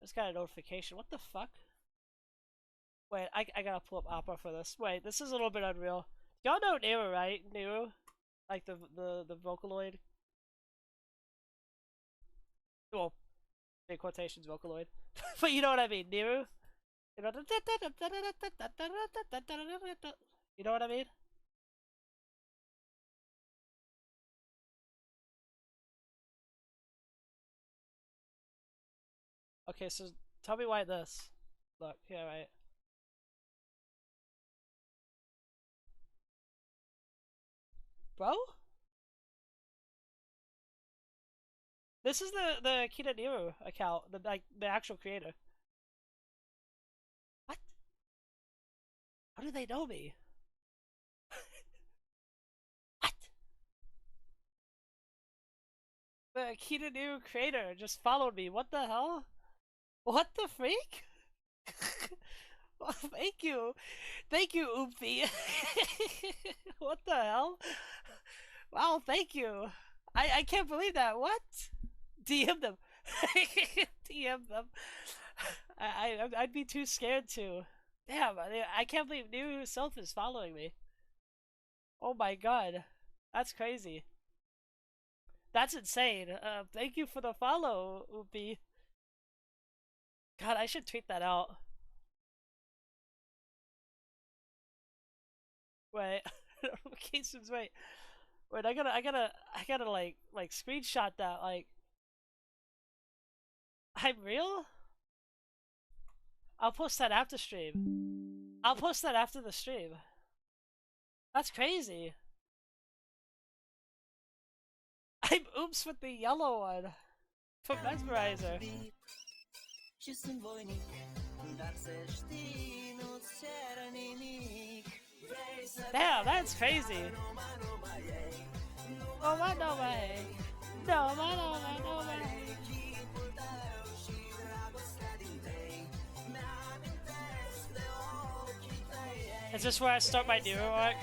Just got a notification. What the fuck? Wait, I gotta pull up Opera for this. Wait, this is a little bit unreal. Y'all know Nero, right? Nero? Like the Vocaloid? Well, big quotations, Vocaloid. But you know what I mean, Nero? You know what I mean? Okay, so tell me why this. Look, yeah, right. Bro? This is the Kita Nero account, the actual creator. What? How do they know me? What? The Kita Nero creator just followed me. What the hell? What the freak? Well, thank you, Oopsie. What the hell? Wow, thank you. I can't believe that. What? DM them. DM them. I'd be too scared to. Damn, I can't believe New Self is following me. Oh my god, that's crazy. That's insane. Thank you for the follow, Oopie. God, I should tweet that out. Wait, locations. Wait, I gotta like screenshot that. Like, I'm real. I'll post that after stream. I'll post that after the stream. That's crazy. I'm Oops with the yellow one from Mesmerizer. Damn, that's crazy. No way. No way. Is this where I start my new arc?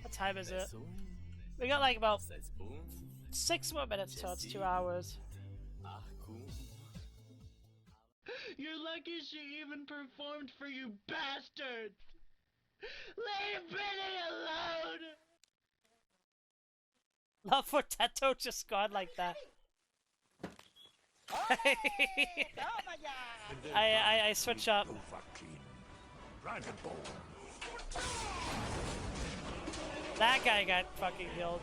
What time is it? We got like about 6 more minutes till it's 2 hours. You're lucky she even performed for you bastards! Leave Brittany alone! Love for Teto just gone like that. I switch up. That guy got fucking killed.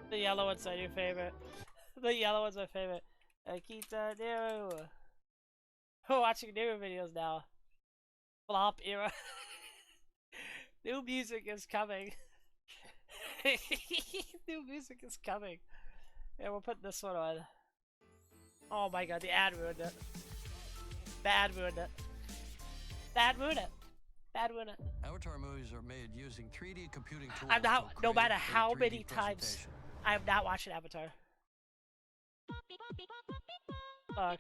The yellow one's not your favorite. The yellow one's my favorite. Akita Nero. We're watching Nero videos now. Flop era. New music is coming. New music is coming. Yeah, we'll put this one on. Oh my god, the ad ruined it. The ad ruined it. Bad ruin it. Bad ruin it. Avatar movies are made using 3D computing tools. I'm not, no matter how many times, I am not watching Avatar. Fuck.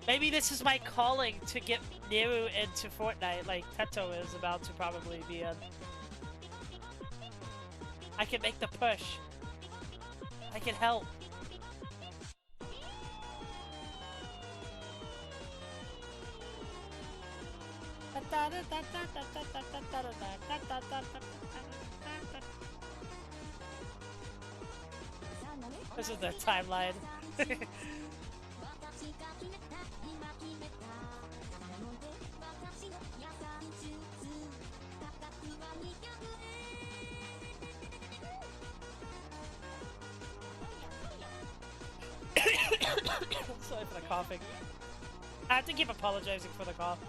Maybe this is my calling to get Nero into Fortnite, like Teto is about to probably be in. I can make the push. I can help. This is the timeline. Sorry for the coughing. I have to keep apologizing for the cough.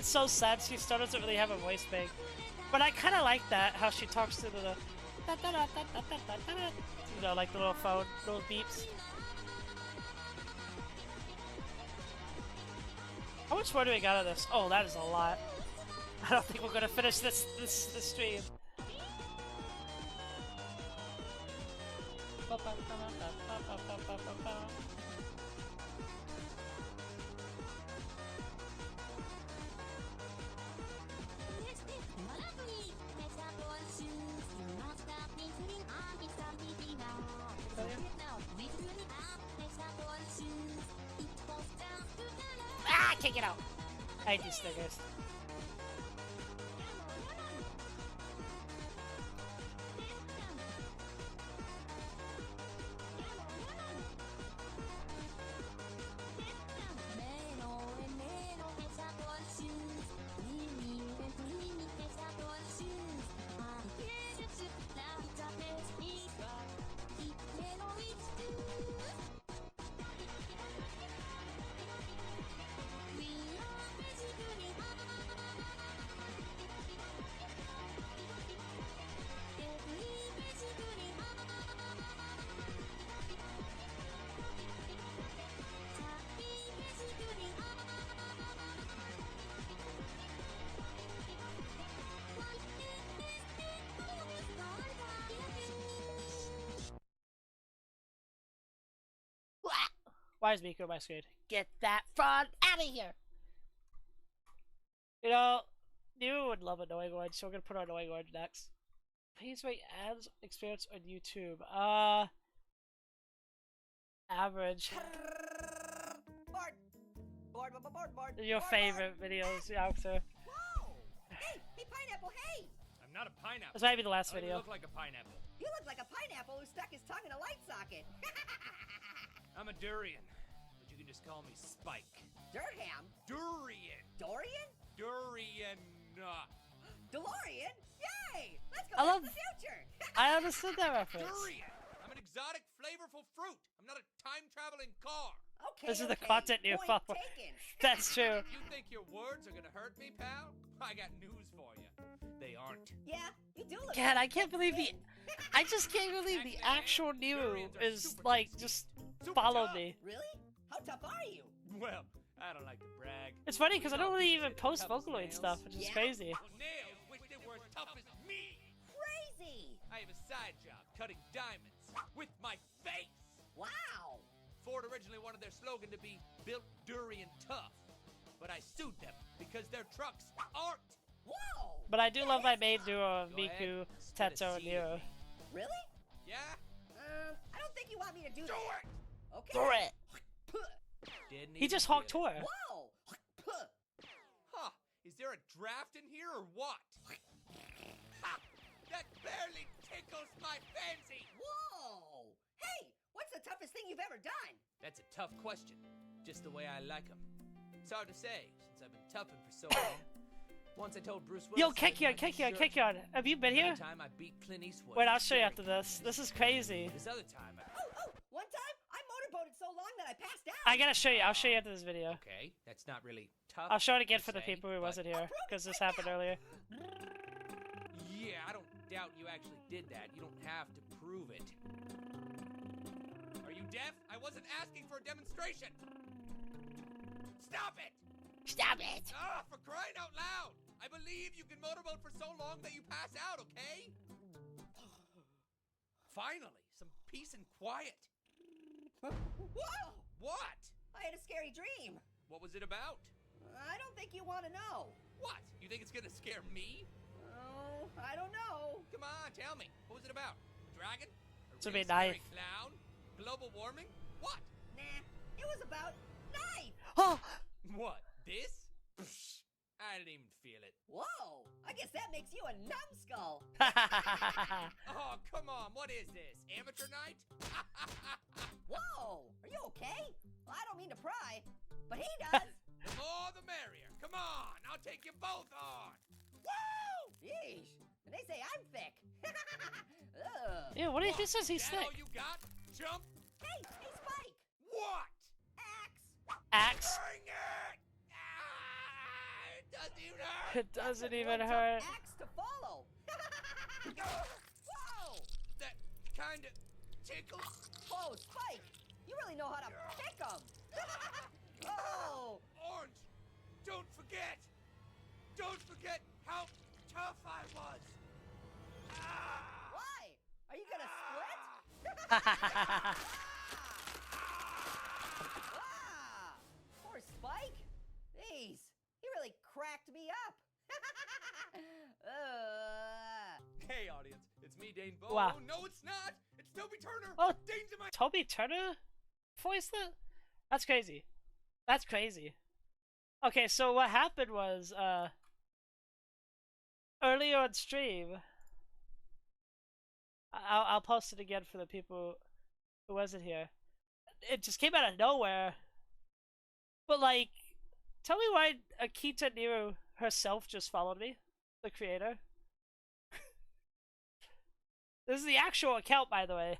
It's so sad she still doesn't really have a voice bag. But I kind of like that, how she talks through the... You know, like the little phone, little beeps. How much more do we got of this? Oh, that is a lot. I don't think we're gonna finish this stream. Ah, can't get out. I hate these stickers. Why is Miko my screen? Get that fraud out of here! You know, you would love Annoying Orange, so we're gonna put on Annoying Orange next. Please rate ads experience on YouTube. Average. Board. Your favorite videos, yeah, sir. Whoa! Hey, pineapple, hey! I'm not a pineapple. This might be the last I video. look like a pineapple. You look like a pineapple who stuck his tongue in a light socket. I'm a durian, but you can just call me Spike. Durham? Durian. Dorian? Durian. DeLorean? Yay! Let's go I back love- to the future! I understood that reference. Durian. I'm an exotic, flavorful fruit. I'm not a time-traveling car. Okay, This is the okay. content new Point follower. taken. That's true. You think your words are gonna hurt me, pal? I got news for you. They aren't. Yeah, you do look God, like I can't believe the... I just can't believe the actual new is, like, just followed me. Really? How tough are you? Well, I don't like to brag. It's funny because I don't really even post Tough as Vocaloid nails. stuff, which is Yeah? crazy. Well, nails wish they were as tough as me. Crazy! I have a side job cutting diamonds with my face. Wow! Ford originally wanted their slogan to be "Built Durian Tough," but I sued them because their trucks aren't. Whoa! But I do love my main duo of Go ahead, Miku, spit a Tetsuo, and seed Nero. at me. Really? Yeah? I don't think you want me to do that. it! Okay. Do it! Didn't He even just feel hawked it. tour. Whoa! Huh? Is there a draft in here or what? Ha! That barely tickles my fancy. Whoa! Hey, what's the toughest thing you've ever done? That's a tough question. Just the way I like 'em. It's hard to say since I've been toughing for so long. Once I told Bruce Willis. Yo, I didn't Kekion, like his Kekion, shirt. Kekion. Have you been here? Another time I beat Clint Eastwood. Wait, I'll show you staring after at this. him. This is crazy. This other time, Oh, one time I motorboated so long that I passed out. I gotta show you. I'll show you after this video. okay, that's not really tough. I'll show it again per for the se, people who but- wasn't here, because this happened earlier. Yeah, I don't doubt you actually did that. You don't have to prove it. Are you deaf? I wasn't asking for a demonstration. Stop it! Stop it! Ah, for crying out loud! I believe you can motorboat for so long that you pass out, okay? Finally, some peace and quiet. Whoa! What? I had a scary dream. What was it about? I don't think you want to know. What? You think it's gonna scare me? Oh, I don't know. Come on, tell me. What was it about? A dragon? A It's a really bit knife. scary clown? Global warming? What? Nah, it was about knife. Oh! What? This? Psh, I didn't even feel it. Whoa! I guess that makes you a numbskull. Oh, come on. What is this? Amateur night? Whoa! Are you okay? Well, I don't mean to pry, but he does. The more the merrier. Come on. I'll take you both on. Woo! Yeesh. And they say I'm thick. Ugh. Yeah, what if he says he's That all thick? you got? Jump. Hey, Spike. What? Axe. Axe? Bring it! It doesn't even One hurt. tough axe to follow. Whoa! That kind of tickles. Whoa, Spike! You really know how to pick 'em. Oh! Orange, don't forget. Don't forget how tough I was. Why? Are you gonna split? Poor Spike. Jeez, he really cracked me up. Hey, audience, it's me, Dane Bowe. Wow. No, it's not. It's Toby Turner. Oh, Dane's in my. Toby Turner voiced it? That's crazy. That's crazy. Okay, so what happened was, earlier on stream, I'll post it again for the people who wasn't here. It just came out of nowhere. But like, tell me why Akita Niru herself just followed me, the creator. This is the actual account, by the way.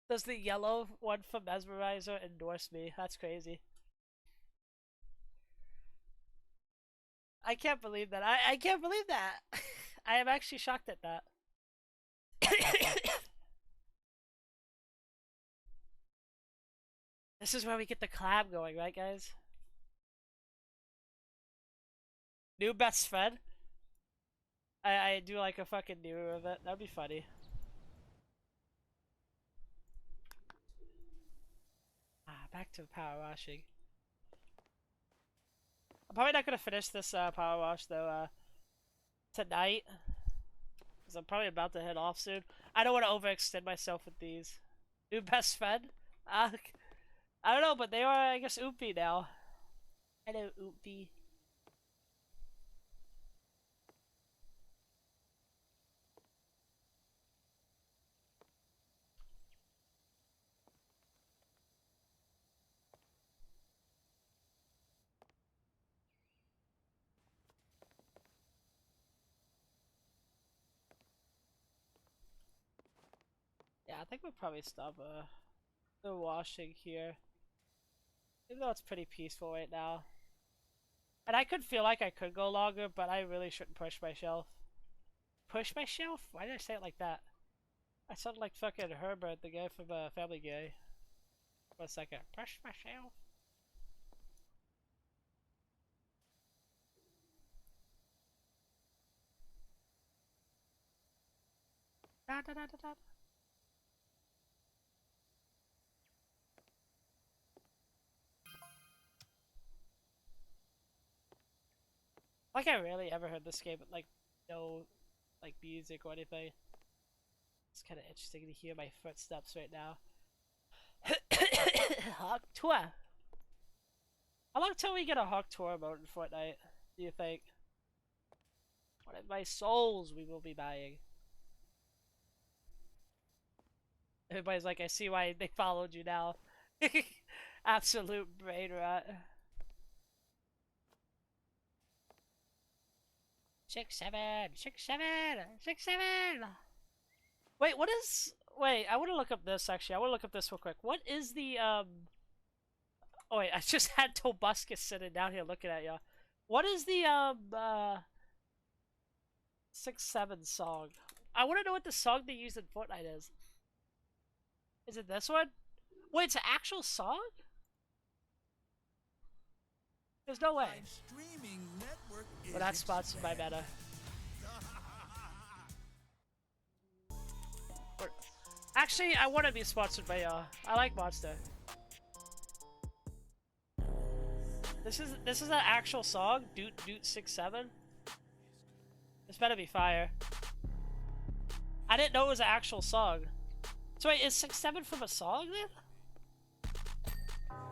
Does the yellow one from Mesmerizer endorse me? That's crazy. I can't believe that. I can't believe that. I am actually shocked at that. This is where we get the collab going, right, guys? New best friend? I do like a fucking new of it. That'd be funny. Back to power washing. I'm probably not gonna finish this power wash though tonight, because I'm probably about to head off soon. I don't want to overextend myself with these. New best friend? I don't know, but they are, I guess, Oopie now. Hello, Oopie. Yeah, I think we'll probably stop the washing here. Even though it's pretty peaceful right now. And I could feel like I could go longer, but I really shouldn't push myself. Push myself? Why did I say it like that? I sounded like fucking Herbert, the guy from Family Guy. For a second. Push myself? Da da da da da. Like, I rarely ever heard this game, but like, no, like, music or anything. It's kind of interesting to hear my footsteps right now. Hawk Tour! How long till we get a Hawk Tour mode in Fortnite, do you think? One of my souls we will be buying. Everybody's like, I see why they followed you now. Absolute brain rot. 6, 7, 6, 7, 6, 7. Wait, what is? Wait, I want to look up this actually. I want to look up this real quick. What is the Oh wait, I just had Tobuscus sitting down here looking at y'all. What is the 6, 7 song? I want to know what the song they use in Fortnite is. Is it this one? Wait, it's an actual song? There's no way. Well, that's sponsored by Meta. Actually, I want to be sponsored by y'all. I like Monster. This is an actual song. Doot Doot 6, 7. This better be fire. I didn't know it was an actual song. So wait, is 6, 7 from a song then?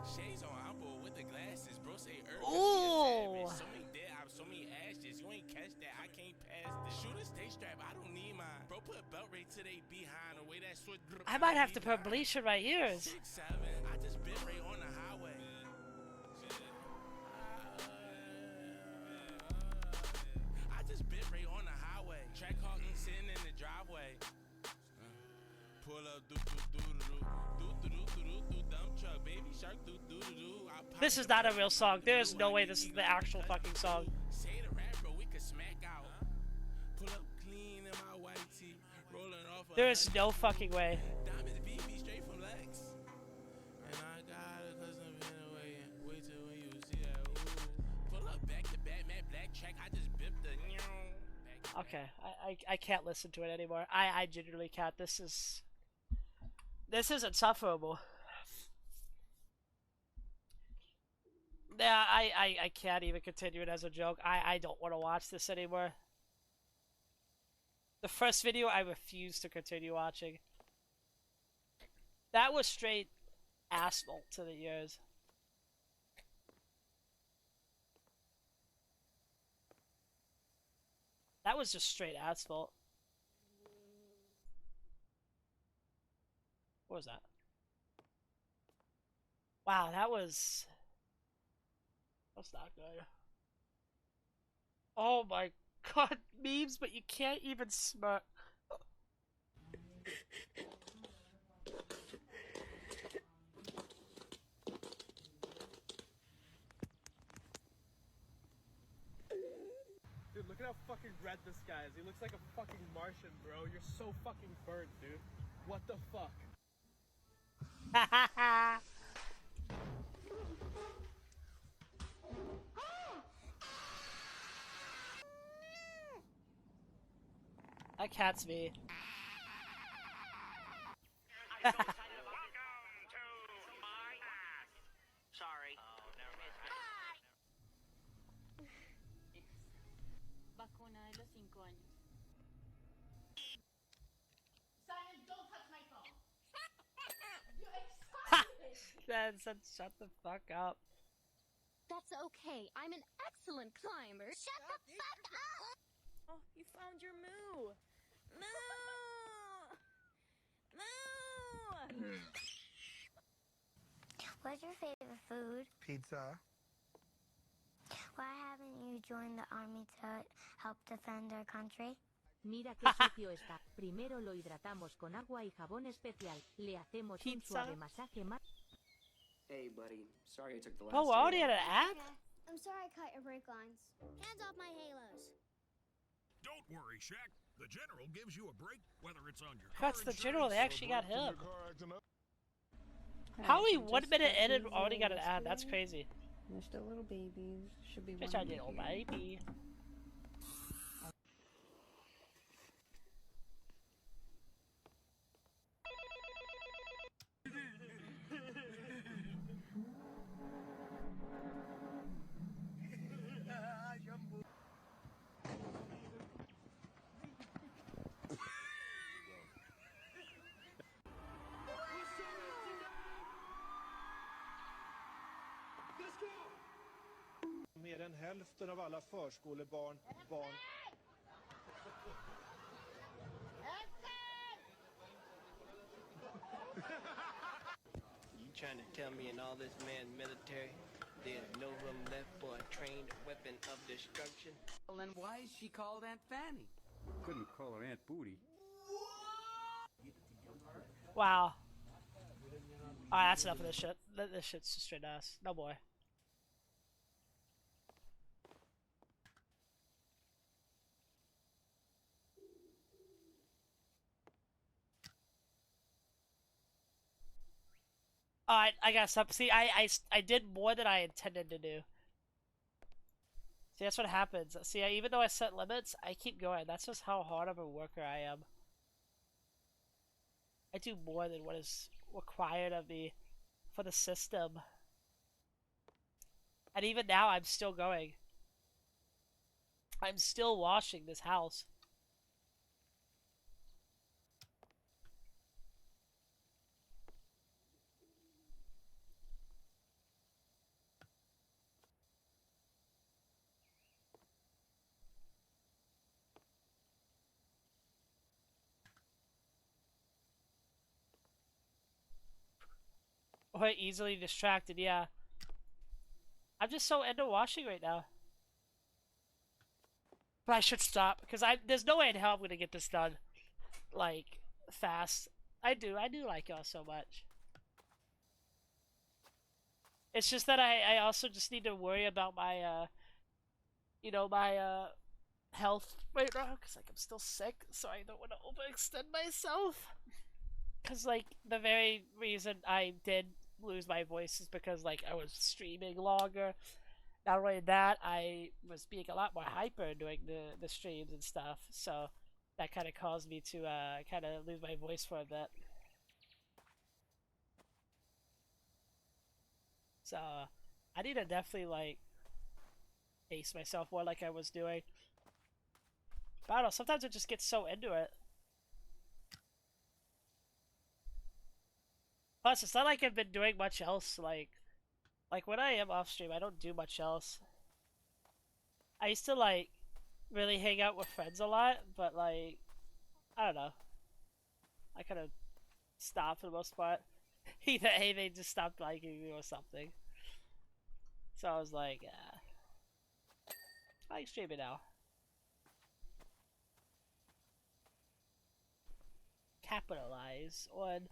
Shades on, I'm bored with the glasses, bro. Say ooh. So many dead, I have so many ashes. You ain't catch that. I can't pass this. Shoot a stay strap. I don't need mine. Bro, put a belt right to they behind the way that switch. I might have to put bleach in my ears. 6, 7. I just been right on the highway. I just been right on the highway. Track hawking sitting in the driveway. Pull up, do do do do do do do do do This is not a real song. There is no way this is the actual fucking song. Say the rap, bro, we can smack out. Pull up clean in my white tee, rolling off. There is no fucking way. Diamonds BB straight from Lex. And I got it 'cause I'm in a way. Wait till when you see that. Ooh. Pull up back to back, man, black track. I just bipped the. Okay, I can't listen to it anymore. I genuinely can't. This is insufferable. Yeah, I can't even continue it as a joke. I don't want to watch this anymore. The first video I refuse to continue watching. That was straight asphalt to the ears. That was just straight asphalt. What was that? Wow, that was... That's not good. Oh my god, memes, but you can't even smirk. Dude, look at how fucking red this guy is. He looks like a fucking Martian, bro. You're so fucking burnt, dude. What the fuck? That cat's me. Sorry. Vacuna de los 5 años. Simon, don't touch my phone. You excited. Then said, shut the fuck up. That's okay. I'm an excellent climber. Shut the fuck up. Oh, you found your moo. Moo. Moo. What's your favorite food? Pizza. Why haven't you joined the army to help defend our country? Mira qué sucio está. Primero lo hidratamos con agua y jabón especial. Le hacemos un suave masaje más. Hey, buddy. Sorry I took the last. Oh, we already had an ad? I'm sorry I cut your brake lines. Hands off my halos. Don't worry, Shaq. The general gives you a break, whether it's on your That's the general. They actually got him. Alright, How we so 1 just minute like in and these already got an little ad? That's still- crazy. They're still little babies. Should be Bitch, one I did, oh here. baby. Mer än hälften av alla förskolebarn You trying to tell me in all this man's military, there's no room left for a trained weapon of destruction? Well, then why is she called Aunt Fanny? Couldn't call her Aunt Booty. Wow. Alright, that's enough of this shit. This shit's just straight ass. No boy. Alright, I gotta stop. See, I did more than I intended to do. See, that's what happens. See, even though I set limits, I keep going. That's just how hard of a worker I am. I do more than what is required of me for the system. And even now, I'm still going. I'm still washing this house. Or easily distracted, yeah. I'm just so into washing right now. But I should stop, because there's no way in hell I'm gonna get this done, like, fast. I do like y'all so much. It's just that I also just need to worry about my you know, my health right now, because like I'm still sick, so I don't want to overextend myself. Because like the very reason I did lose my voice is because like I was streaming longer. Not only that, I was being a lot more hyper during the streams and stuff, so that kind of caused me to kind of lose my voice for a bit. So I need to definitely like pace myself more like I was doing. But I don't know, sometimes I just get so into it. Plus, it's not like I've been doing much else, like when I am off stream, I don't do much else. I used to like really hang out with friends a lot, but like I don't know. I kind of stopped for the most part. Either A, they just stopped liking me or something. So I was like, I like streaming now. Capitalize on,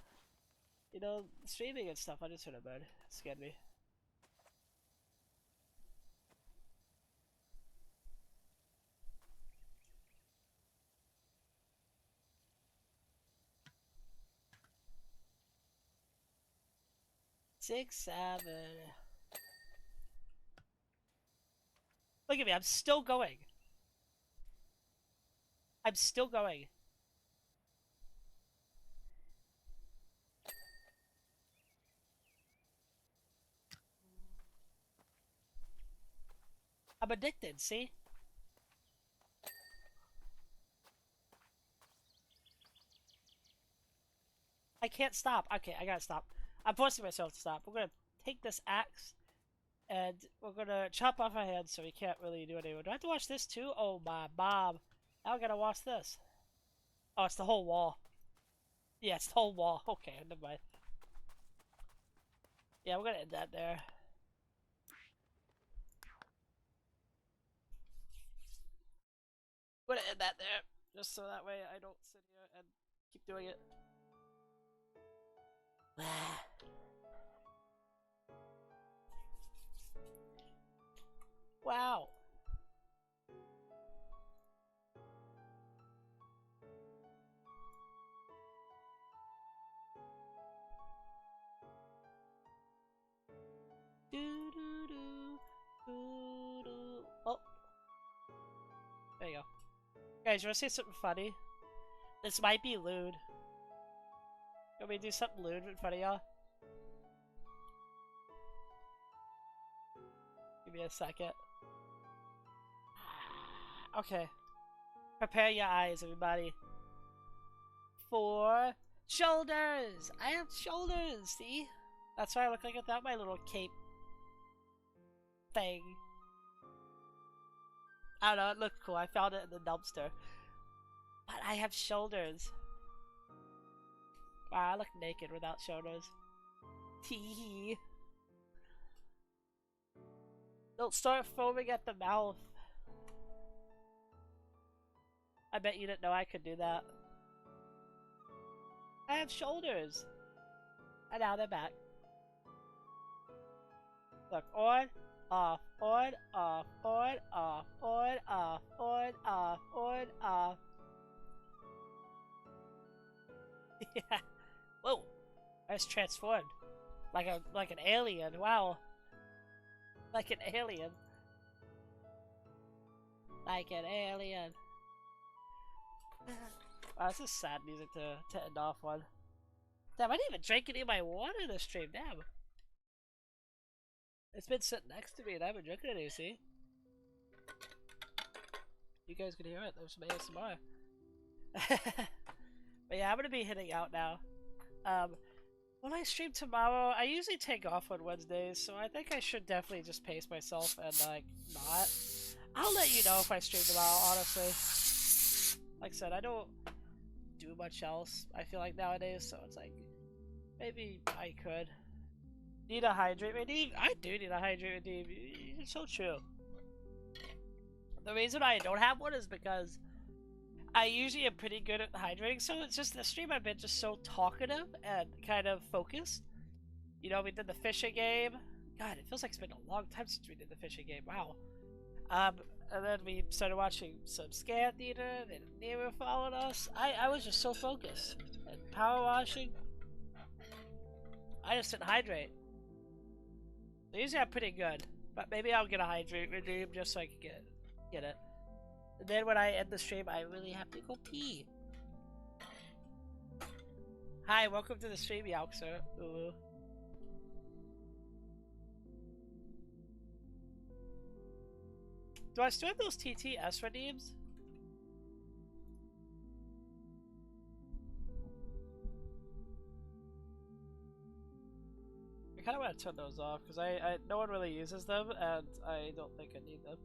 you know, streaming and stuff. I just heard about it. It scared me. Six, 7. Look at me, I'm still going. I'm still going. I'm addicted, see? I can't stop. Okay, I gotta stop. I'm forcing myself to stop. We're gonna take this axe and we're gonna chop off our hands so we can't really do it anymore. Do I have to watch this too? Oh my Bob. Now I gotta watch this. Oh, it's the whole wall. Yeah, it's the whole wall. Okay, never mind. Yeah, we're gonna end that there. I'm gonna end that there, just so that way I don't sit here and keep doing it. Wow. Oh. There you go. Guys, you wanna say something funny? This might be lewd. You want me to do something lewd in front of y'all? Give me a second. Okay. Prepare your eyes, everybody. For shoulders! I have shoulders, see? That's why I look like without my little cape thing. I don't know, it looked cool. I found it in the dumpster. But I have shoulders. Wow, I look naked without shoulders. Tee. Don't start foaming at the mouth. I bet you didn't know I could do that. I have shoulders. And now they're back. Look, on, off, on, off, on, off, on, off, on, off, on, off. Yeah. Whoa. I was transformed. Like an alien. Wow. Like an alien. Like an alien. Wow, this is sad music to end off on. Damn, I didn't even drink any of my water this stream, damn. It's been sitting next to me and I haven't drinking any, see? You guys can hear it, there's some ASMR. But yeah, I'm gonna be heading out now. When I stream tomorrow, I usually take off on Wednesdays, so I think I should definitely just pace myself and like not. I'll let you know if I stream tomorrow, honestly. Like I said, I don't do much else, I feel like nowadays, so it's like maybe I could. Need to hydrate my Dave? I do need to hydrate my Dave. It's so true. The reason I don't have one is because I usually am pretty good at hydrating, so it's just the stream I've been just so talkative and kind of focused. You know, we did the fishing game God, it feels like it's been a long time since we did the fishing game. Wow. And then we started watching some Scare Theater, and they were following us. I was just so focused. And power washing, I just didn't hydrate. So usually I'm pretty good, but maybe I'll get a hydrate redeem just so I can get it. And then when I end the stream, I really have to go pee. Hi, welcome to the stream, Yalxer. Ooh. Do I still have those TTS redeems? I kind of want to turn those off because I no one really uses them and I don't think I need them.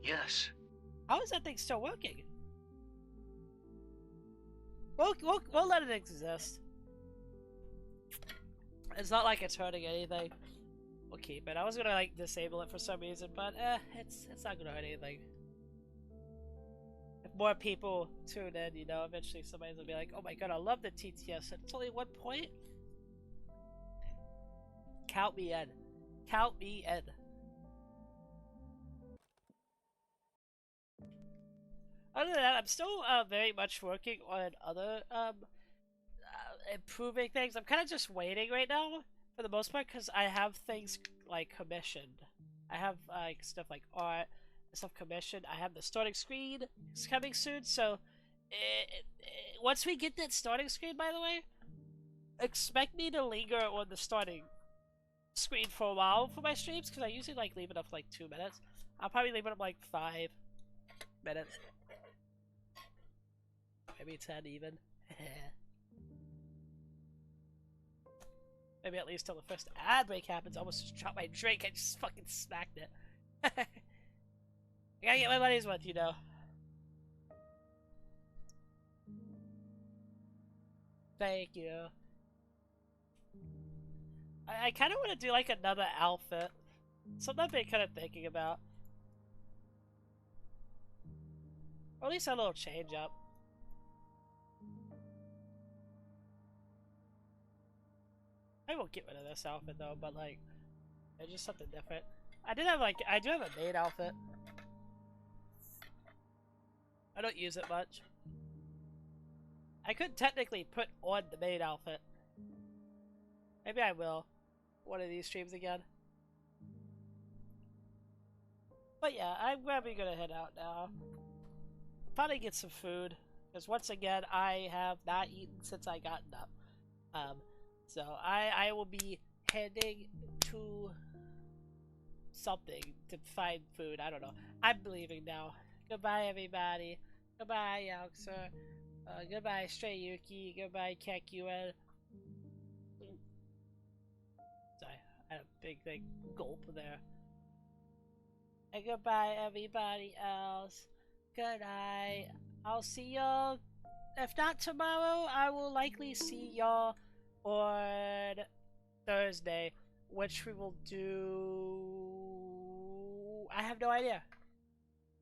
Yes. How is that thing still working? We'll let it exist. It's not like it's hurting anything. We'll keep it. I was gonna like disable it for some reason, but it's not gonna hurt anything. If more people tune in, you know, eventually somebody's gonna be like, "Oh my god, I love the TTS." It's only 1 point. Count me in. Count me in. Other than that, I'm still very much working on other improving things. I'm kind of just waiting right now for the most part because I have things like commissioned. I have like stuff like art, stuff commissioned. I have the starting screen is coming soon, so once we get that starting screen, by the way, expect me to linger on the starting screen for a while for my streams because I usually like leave it up for like 2 minutes. I'll probably leave it up like 5 minutes. Maybe 10 even. Maybe at least till the first ad break happens. I almost just dropped my drink. I just fucking smacked it. I gotta get my money's worth, you know. Thank you. I kind of want to do like another outfit. Something I've been kind of thinking about. Or at least a little change up. I won't get rid of this outfit though, but like, it's just something different. I do have a maid outfit. I don't use it much. I could technically put on the maid outfit. Maybe I will. One of these streams again. But yeah, I'm probably gonna head out now. Probably get some food. Because once again, I have not eaten since I gotten up. So I will be heading to something to find food. I don't know. I'm leaving now. Goodbye, everybody. Goodbye, Yalxer. Goodbye, Stray Yuki. Goodbye, Kakuen. Sorry, I had a big gulp there. And goodbye, everybody else. Good night. I'll see y'all. If not tomorrow, I will likely see y'all on Thursday, which we will do... I have no idea.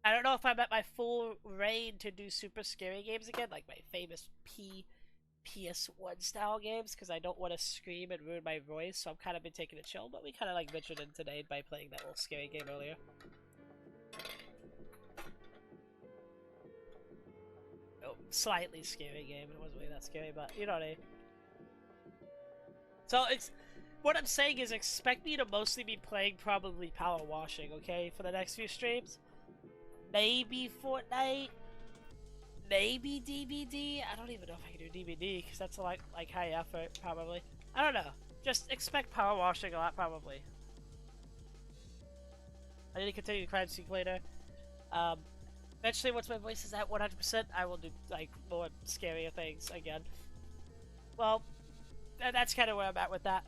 I don't know if I'm at my full reign to do super scary games again, like my famous PS1 style games, because I don't want to scream and ruin my voice, so I'm kind of been taking it chill, but we kind of like ventured in today by playing that little scary game earlier. Oh, slightly scary game. It wasn't really that scary, but you know what I mean. So it's what I'm saying is expect me to mostly be playing probably Power Washing, okay, for the next few streams. Maybe Fortnite, maybe DVD. I don't even know if I can do DVD because that's like high effort probably. I don't know. Just expect Power Washing a lot probably. I need to continue the crime scene later. Eventually, once my voice is at 100%, I will do like more scarier things again. Well, that's kind of where I'm at with that.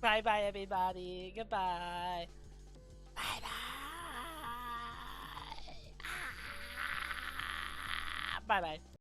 Bye bye everybody. Goodbye. Bye bye. Bye bye.